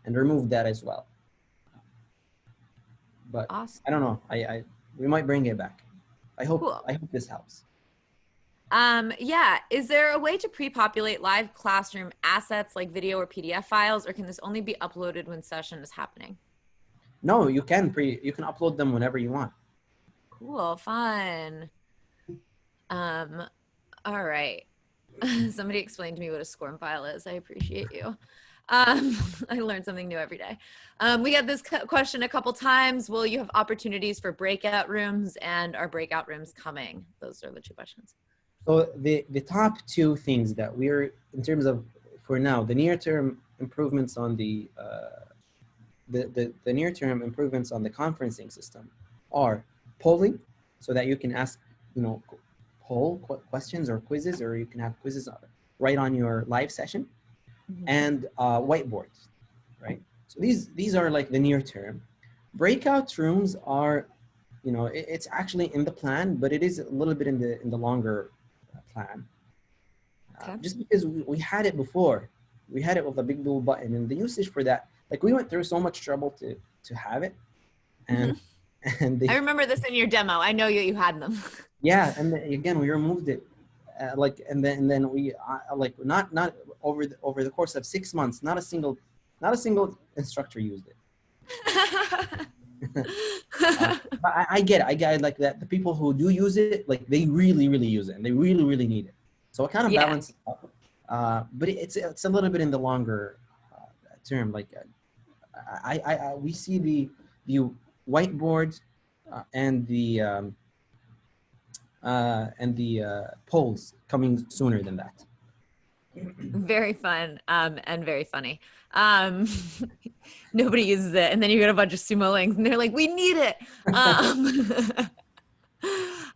and removed that as well. But awesome. I don't know. We might bring it back. I hope. Cool. I hope this helps. Yeah. Is there a way to pre-populate live classroom assets like video or PDF files, or can this only be uploaded when session is happening? No, you can upload them whenever you want. Cool. Fun. All right. Somebody explained to me what a scorm file is. I appreciate you. I learn something new every day. We got this question a couple times. Will you have opportunities for breakout rooms, and are breakout rooms coming? Those are the two questions. So the top two things that we're, in terms of, for now, the near-term improvements on the near-term improvements on the conferencing system are polling, so that you can ask, poll questions or quizzes, or you can have quizzes right on your live session, and whiteboards, right? So these are like the near term. Breakout rooms are, it's actually in the plan, but it is a little bit in the longer plan. Okay. Just because we had it before, we had it with a big blue button, and the usage for that, like we went through so much trouble to have it, and I remember this in your demo. I know you had them. Yeah, and then, again, we removed it, and then we not over the course of 6 months, not a single instructor used it. I get it. I get it, like that. The people who do use it, like they really use it, and they really need it. So it kind of balances out. But it's a little bit in the longer term. Like we see the whiteboard and the polls coming sooner than that. Very fun and very funny. Nobody uses it, and then you get a bunch of sumo links, and they're like, "We need it."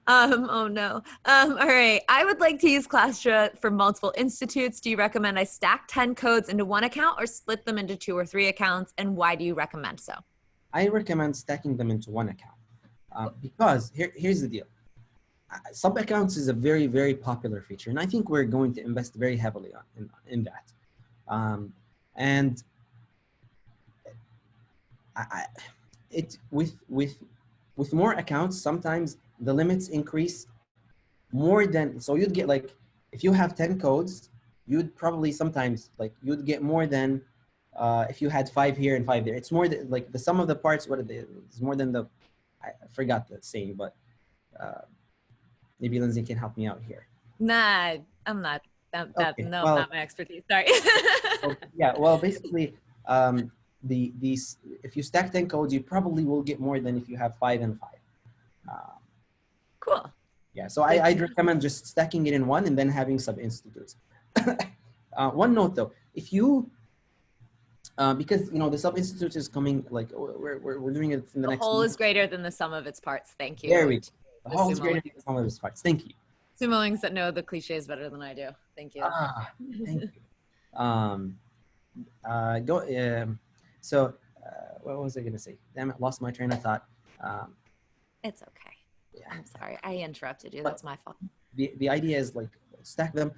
Oh no. All right. I would like to use Classtra for multiple institutes. Do you recommend I stack 10 codes into one account, or split them into 2 or 3 accounts? And why do you recommend so? I recommend stacking them into one account because here's the deal. Sub-accounts is a very popular feature, and I think we're going to invest very heavily in that. And with more accounts, sometimes the limits increase more than, so you'd get like, if you have 10 codes, you'd probably sometimes you'd get more than if you had 5 here and 5 there. It's more than like the sum of the parts. What it's more than I forgot the saying, but maybe Lindsay can help me out here. Nah, I'm not. Okay, no, well, not my expertise. Sorry. Yeah, well, basically, these if you stack 10 codes, you probably will get more than if you have 5 and 5. Cool. Yeah, so I'd recommend just stacking it in one and then having sub-institutes. One note though, if you, because the sub-institute is coming, like we're doing it in the next whole week. is greater than the sum of its parts. Thank you. There we go. The whole is greater than the sum of its parts. Thank you. Sumolings that know the cliches better than I do. Thank you. Ah, thank you. So what was I gonna say? Damn it, lost my train of thought. It's okay. Yeah. I'm sorry. I interrupted you. That's my fault. The idea is like stack them.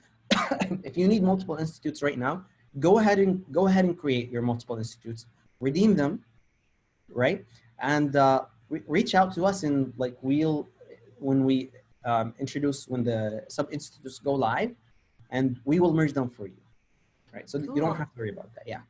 If you need multiple institutes right now, go ahead and create your multiple institutes, redeem them, right? And reach out to us, and like when we introduce, when the sub institutes go live, and we will merge them for you, right? So Cool. you don't have to worry about that. Yeah.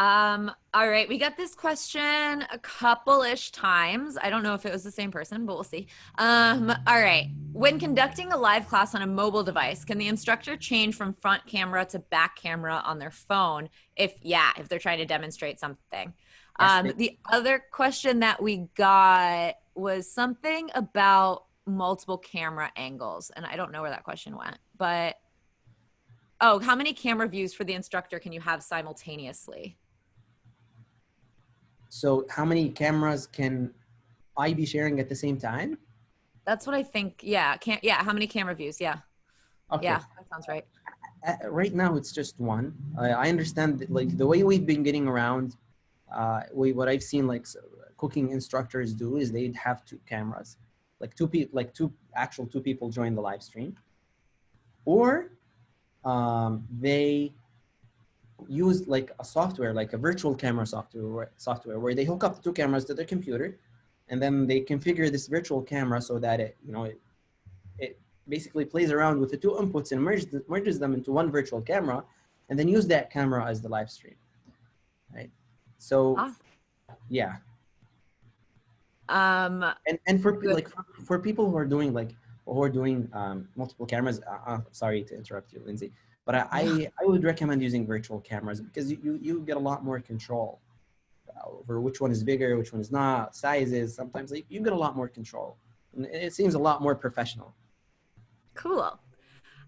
All right, we got this question a couple-ish times. I don't know if it was the same person, but we'll see. All right, when conducting a live class on a mobile device, can the instructor change from front camera to back camera on their phone if they're trying to demonstrate something? Yes, The other question that we got was something about multiple camera angles, and I don't know where that question went, but oh, how many camera views for the instructor can you have simultaneously? So how many cameras can I be sharing at the same time? That's what I think. Yeah. How many camera views? Yeah. Okay. Yeah. That sounds right. Right now it's just one. I understand that, like, the way we've been getting around, what I've seen like cooking instructors do is they'd have two cameras, like two people join the live stream, or they use like a software, like a virtual camera software where they hook up the two cameras to their computer, and then they configure this virtual camera so that it basically plays around with the two inputs and merges them into one virtual camera, and then use that camera as the live stream, right? So Awesome. yeah. And for like for people who are doing multiple cameras, sorry to interrupt you, Lindsay, but I would recommend using virtual cameras, because you get a lot more control over which one is bigger, which one is not, sizes. Sometimes you get a lot more control, and it seems a lot more professional. Cool.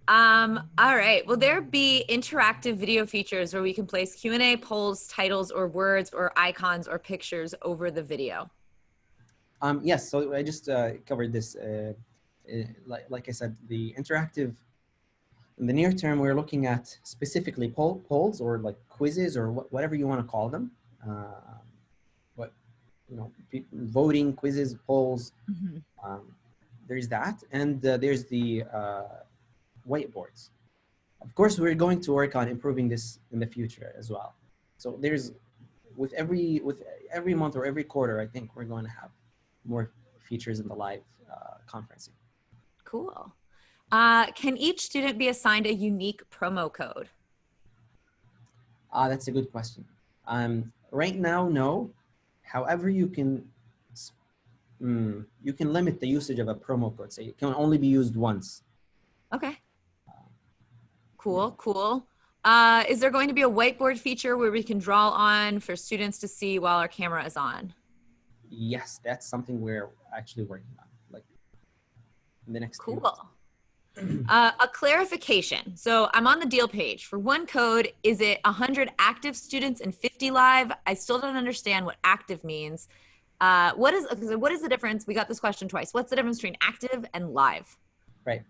All right. Will there be interactive video features where we can place Q&A, polls, titles, or words, or icons, or pictures over the video? Yes. So I just covered this. Like I said, the interactive. In the near term, we're looking at specifically polls or like quizzes or whatever you want to call them. Voting, quizzes, polls. Mm-hmm. There's that, and there's the whiteboards. Of course, we're going to work on improving this in the future as well. So there's with every month or every quarter, I think we're going to have more features in the live conferencing. Cool. Can each student be assigned a unique promo code? That's a good question. Right now, no. However, you can limit the usage of a promo code. So it can only be used once. Okay. Cool, cool. Is there going to be a whiteboard feature where we can draw on for students to see while our camera is on? Yes, that's something we're actually working on, like in the next few Cool. A clarification. So I'm on the deal page. For one code, is it 100 active students and 50 live? I still don't understand what active means. What is the difference? We got this question twice. What's the difference between active and live? Right.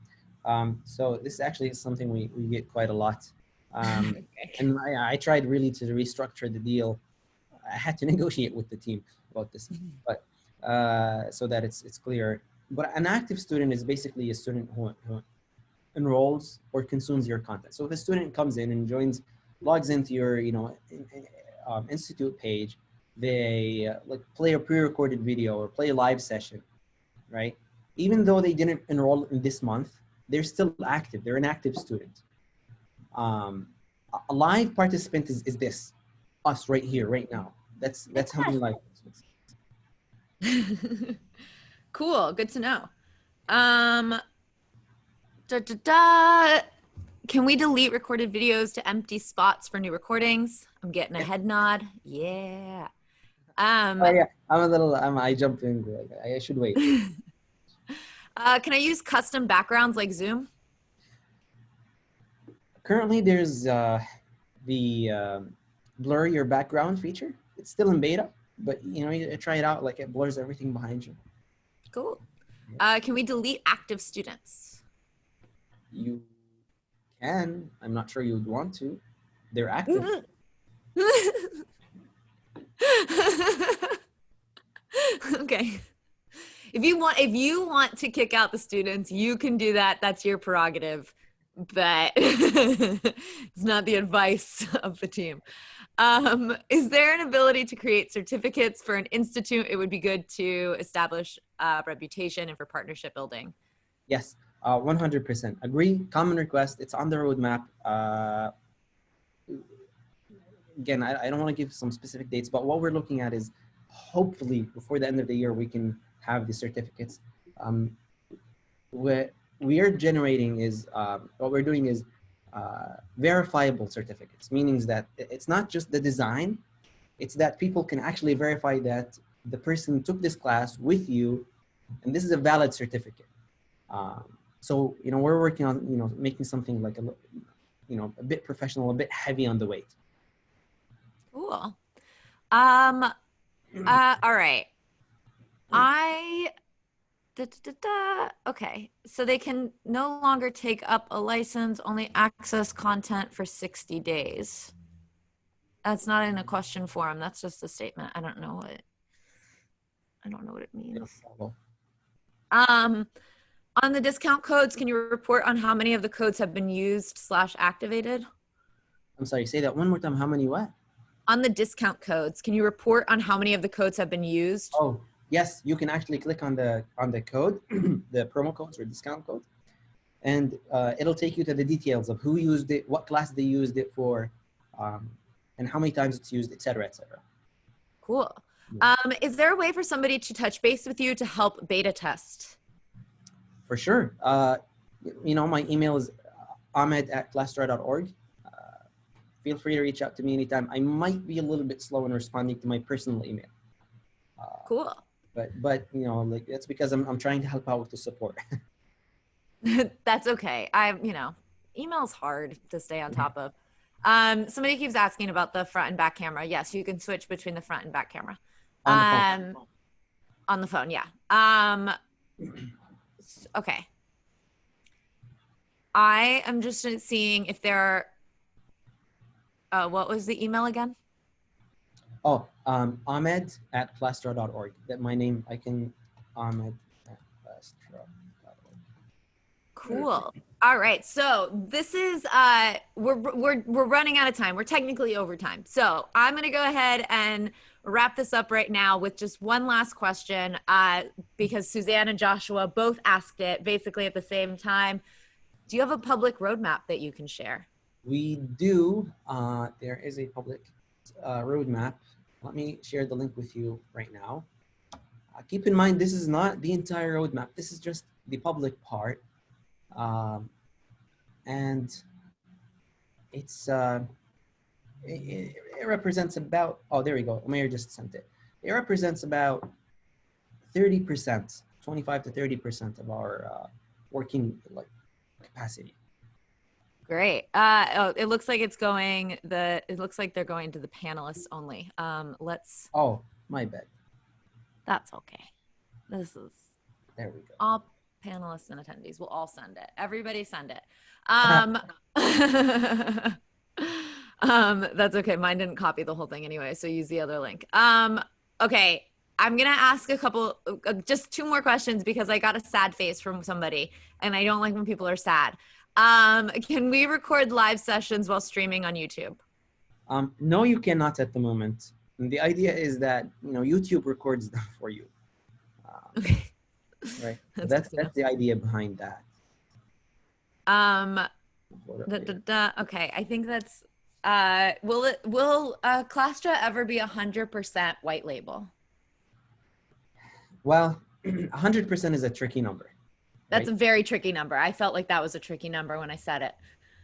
So this is actually something we get quite a lot. Okay. And I tried really to restructure the deal. I had to negotiate with the team about this, but so that it's clear. But an active student is basically a student who enrolls or consumes your content. So if a student comes in and logs into your institute page, they like play a pre-recorded video or play a live session, right? Even though they didn't enroll in this month, they're still active. They're an active student. A live participant is this, us right here, right now. That's how many live participants. Cool. Good to know. Can we delete recorded videos to empty spots for new recordings? I'm getting a head nod. Yeah. Oh yeah, I jumped in. I should wait. Can I use custom backgrounds like Zoom? Currently, there's the blur your background feature. It's still in beta, but you try it out. Like, it blurs everything behind you. Cool. Can we delete active students? You can. I'm not sure you'd want to. They're active. Okay. If you want to kick out the students, you can do that. That's your prerogative. But it's not the advice of the team. Is there an ability to create certificates for an institute? It would be good to establish a reputation and for partnership building. Yes, 100%. Agree. Common request. It's on the roadmap. Again, I don't want to give some specific dates, but what we're looking at is hopefully before the end of the year, we can have the certificates. What we are generating is, what we're doing is verifiable certificates, meaning that it's not just the design, it's that people can actually verify that the person took this class with you, and this is a valid certificate. So, you know, we're working on, you know, making something like a bit professional, a bit heavy on the weight. Cool. All right. Okay, so they can no longer take up a license, only access content for 60 days. That's not in a question form. That's just a statement. I don't know what it means. On the discount codes, can you report on how many of the codes have been used/activated? I'm sorry, say that one more time. How many what? On the discount codes, can you report on how many of the codes have been used? Oh, yes, you can actually click on the code, the promo codes or discount code, and it'll take you to the details of who used it, what class they used it for, and how many times it's used, et cetera, et cetera. Cool. Is there a way for somebody to touch base with you to help beta test? For sure. You know, my email is ahmed@classtra.org. Feel free to reach out to me anytime. I might be a little bit slow in responding to my personal email. Cool. But you know, like that's because I'm trying to help out with the support. That's okay. You know, email's hard to stay on top of. Somebody keeps asking about the front and back camera. Yes, you can switch between the front and back camera. On the phone, yeah. Okay. I am just seeing if there are, what was the email again? Oh, Ahmed@classtra.org. That my name, I can, Ahmed@classtra.org. Cool. All right. So this is, we're running out of time. We're technically over time. So I'm going to go ahead and wrap this up right now with just one last question, because Suzanne and Joshua both asked it basically at the same time. Do you have a public roadmap that you can share? We do. There is a public roadmap. Let me share the link with you right now. Keep in mind, this is not the entire roadmap. This is just the public part. And it's, it represents about, oh, there we go. Mayor just sent it. It represents about 30%, 25 to 30% of our working like capacity. Great. Oh, it looks like it looks like they're going to the panelists only. Let's. Oh, my bad. That's okay. This is. There we go. All panelists and attendees. We'll all send it. Everybody send it. That's okay. Mine didn't copy the whole thing anyway, so use the other link. Okay. I'm going to ask a couple, just two more questions because I got a sad face from somebody and I don't like when people are sad. Can we record live sessions while streaming on YouTube? No, you cannot at the moment. And the idea is that, you know, YouTube records them for you. Okay. Right. So that's the idea behind that. Okay. I think that's, will Classtra ever be 100% white label? Well, 100% is a tricky number. That's a very tricky number. I felt like that was a tricky number when I said it.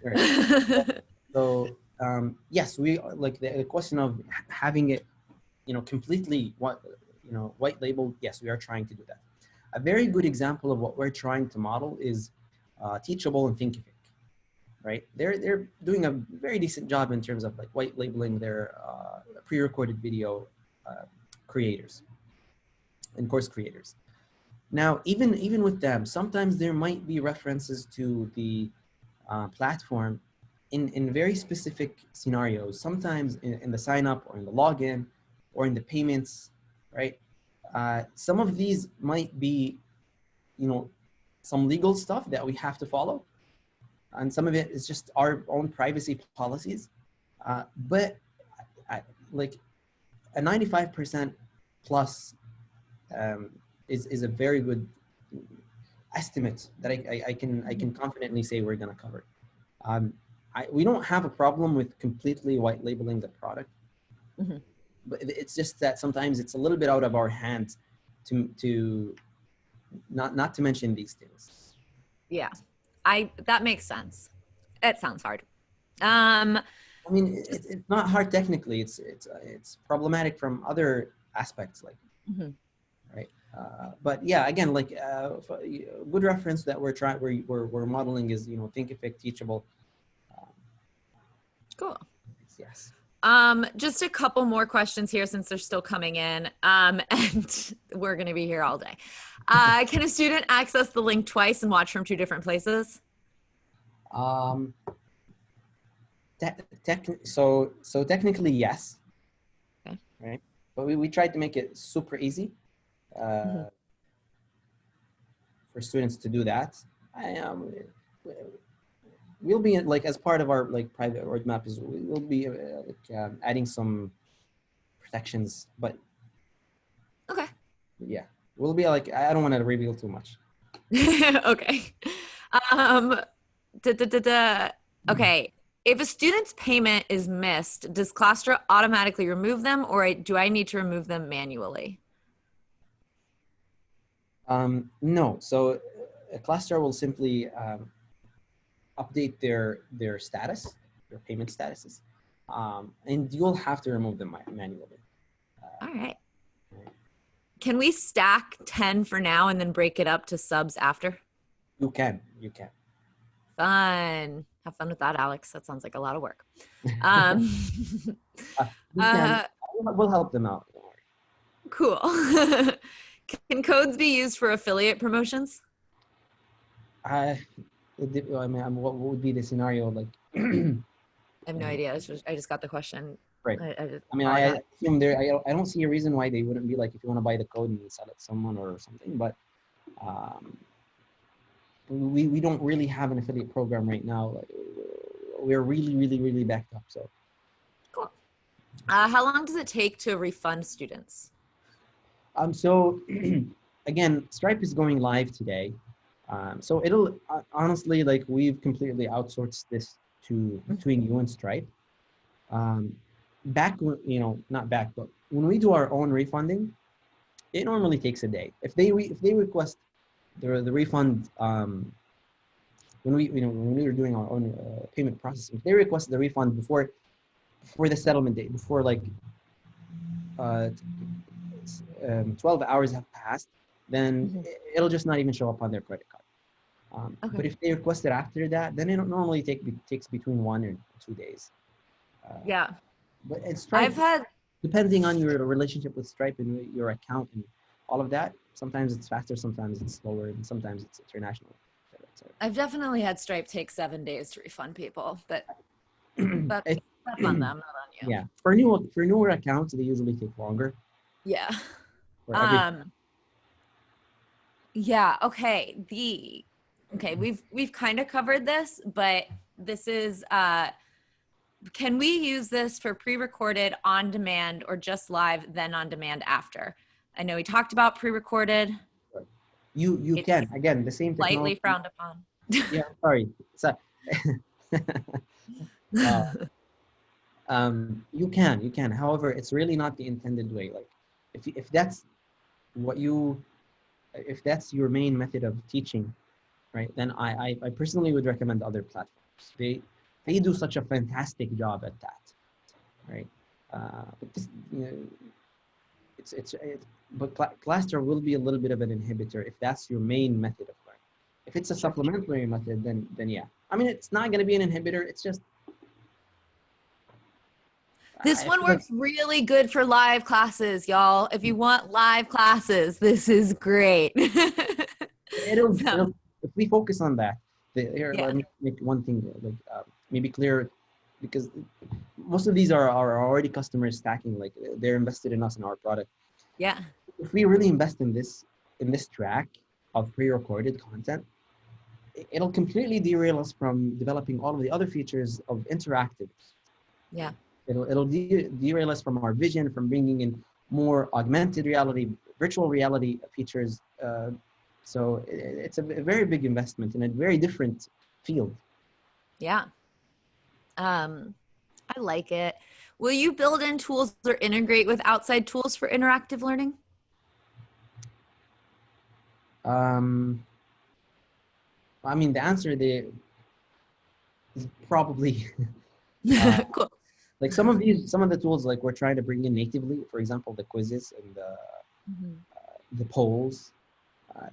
Right. So yes, we like the question of having it, you know, completely white labeled. Yes, we are trying to do that. A very good example of what we're trying to model is Teachable and Thinkific. Right? They're doing a very decent job in terms of like white labeling their pre-recorded video creators and course creators. Now, even with them, sometimes there might be references to the platform in very specific scenarios. Sometimes in the sign up or in the login or in the payments, right? Some of these might be, you know, some legal stuff that we have to follow, and some of it is just our own privacy policies. But like a 95% plus is a very good estimate that I can confidently say we're going to cover. We don't have a problem with completely white labeling the product, but it's just that sometimes it's a little bit out of our hands to not to mention these things. Yeah, that makes sense. It sounds hard. I mean, it's not hard technically. It's problematic from other aspects, like right. But yeah, again, like good reference that we're modeling is, you know, Thinkific, Teachable. Cool. Yes. Just a couple more questions here since they're still coming in, and we're going to be here all day. Can a student access the link twice and watch from 2 different places? So technically, yes. Okay. Right. But we tried to make it super easy for students to do that. We'll be like, as part of our like private roadmap, is we'll be adding some protections, but Okay. yeah, we'll be like, I don't want to reveal too much. Okay. Okay. If a student's payment is missed, does Classtra automatically remove them, or do I need to remove them manually? No. So Classtra will simply update their status, their payment statuses, and you'll have to remove them manually. All right. Can we stack 10 for now and then break it up to subs after? You can. Fun. Have fun with that, Alex. That sounds like a lot of work. We'll help them out. Cool. Can codes be used for affiliate promotions? I mean, what would be the scenario like? I have no idea. I just got the question. Right. I assume I don't see a reason why they wouldn't be like, if you want to buy the code and sell it to someone or something, but we don't really have an affiliate program right now. Like, we're really backed up. So cool. How long does it take to refund students? So again, Stripe is going live today. So it'll honestly, like, we've completely outsourced this to between you and Stripe. Back when, you know, not back, but when we do our own refunding, it normally takes a day. If they request the refund, when we were doing our own payment processing, if they request the refund before the settlement date, before like 12 hours have passed, then it'll just not even show up on their credit card. Okay. But if they request it after that, then it normally takes between 1 and 2 days. Yeah. But it's Stripe, depending on your relationship with Stripe and your account and all of that, sometimes it's faster, sometimes it's slower, and sometimes it's international. I've definitely had Stripe take 7 days to refund people, but that's on them, not on you. Yeah, for newer accounts, they usually take longer. Yeah. Yeah. Okay. We've kind of covered this, but this is, can we use this for pre-recorded, on demand, or just live, then on demand after? I know we talked about pre-recorded. You can, again, the same technology. Slightly frowned upon. Yeah, sorry. So, you can. However, it's really not the intended way. Like, if that's if that's your main method of teaching, right? Then I personally would recommend other platforms. They do such a fantastic job at that, right? But this, but Classtra will be a little bit of an inhibitor if that's your main method of learning. If it's a supplementary method, then yeah. I mean, it's not going to be an inhibitor. It's just This I one feel like works really good for live classes, y'all. If you want live classes, this is great. So, if we focus on that, here, yeah. let me make one thing like maybe clear, because most of these are already customers stacking, like they're invested in us in our product. Yeah. If we really invest in this track of pre-recorded content, it'll completely derail us from developing all of the other features of interactive. Yeah. It'll derail us from our vision, from bringing in more augmented reality, virtual reality features. So it's a very big investment in a very different field. Yeah. I like it. Will you build in tools or integrate with outside tools for interactive learning? I mean, the answer there is probably Cool. like some of the tools, like we're trying to bring in natively, for example, the quizzes and the polls.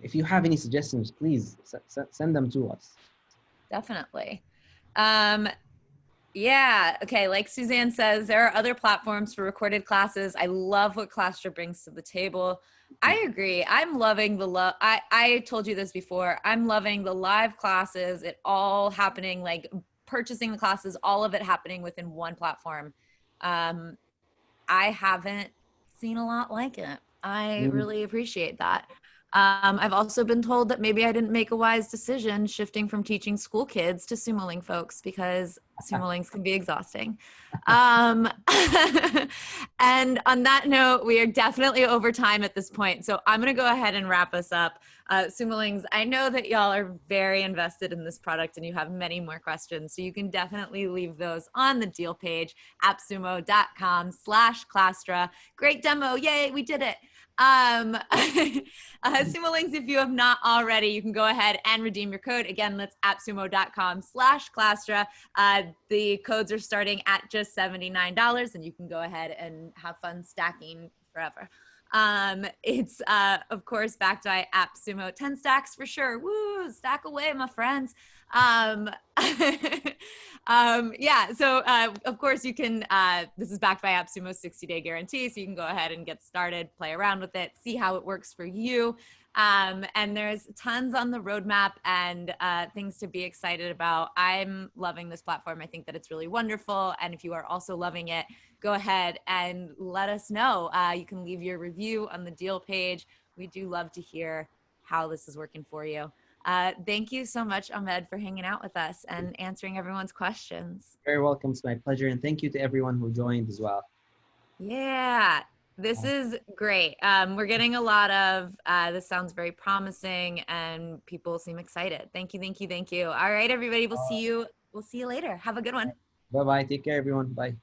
If you have any suggestions, please send them to us. Definitely. Yeah. Okay. Like Suzanne says, there are other platforms for recorded classes. I love what Classtra brings to the table. I agree. I'm loving the I told you this before. I'm loving the live classes. It all happening, like purchasing the classes, all of it happening within one platform. I haven't seen a lot like it. I really appreciate that. I've also been told that maybe I didn't make a wise decision shifting from teaching school kids to Sumoling folks, because Sumolings can be exhausting. And on that note, we are definitely over time at this point. So I'm going to go ahead and wrap us up. Sumolings, I know that y'all are very invested in this product and you have many more questions. So you can definitely leave those on the deal page, appsumo.com/Classtra. Great demo. Yay, we did it. Sumolings, if you have not already, you can go ahead and redeem your code. Again, that's appsumo.com/Classtra. The codes are starting at just $79 and you can go ahead and have fun stacking forever. It's of course backed by AppSumo. 10 stacks for sure. Woo, stack away, my friends. Yeah, so of course you can, this is backed by AppSumo's 60-day guarantee, so you can go ahead and get started, play around with it, see how it works for you. And there's tons on the roadmap and things to be excited about. I'm loving this platform. I think that it's really wonderful. And if you are also loving it, go ahead and let us know. You can leave your review on the deal page. We do love to hear how this is working for you. Thank you so much, Ahmed, for hanging out with us and answering everyone's questions. Very welcome. It's my pleasure. And thank you to everyone who joined as well. Yeah, this is great. We're getting a lot of, this sounds very promising and people seem excited. Thank you, thank you, thank you. All right, everybody, we'll see you later. Have a good one. Bye-bye. Take care, everyone. Bye.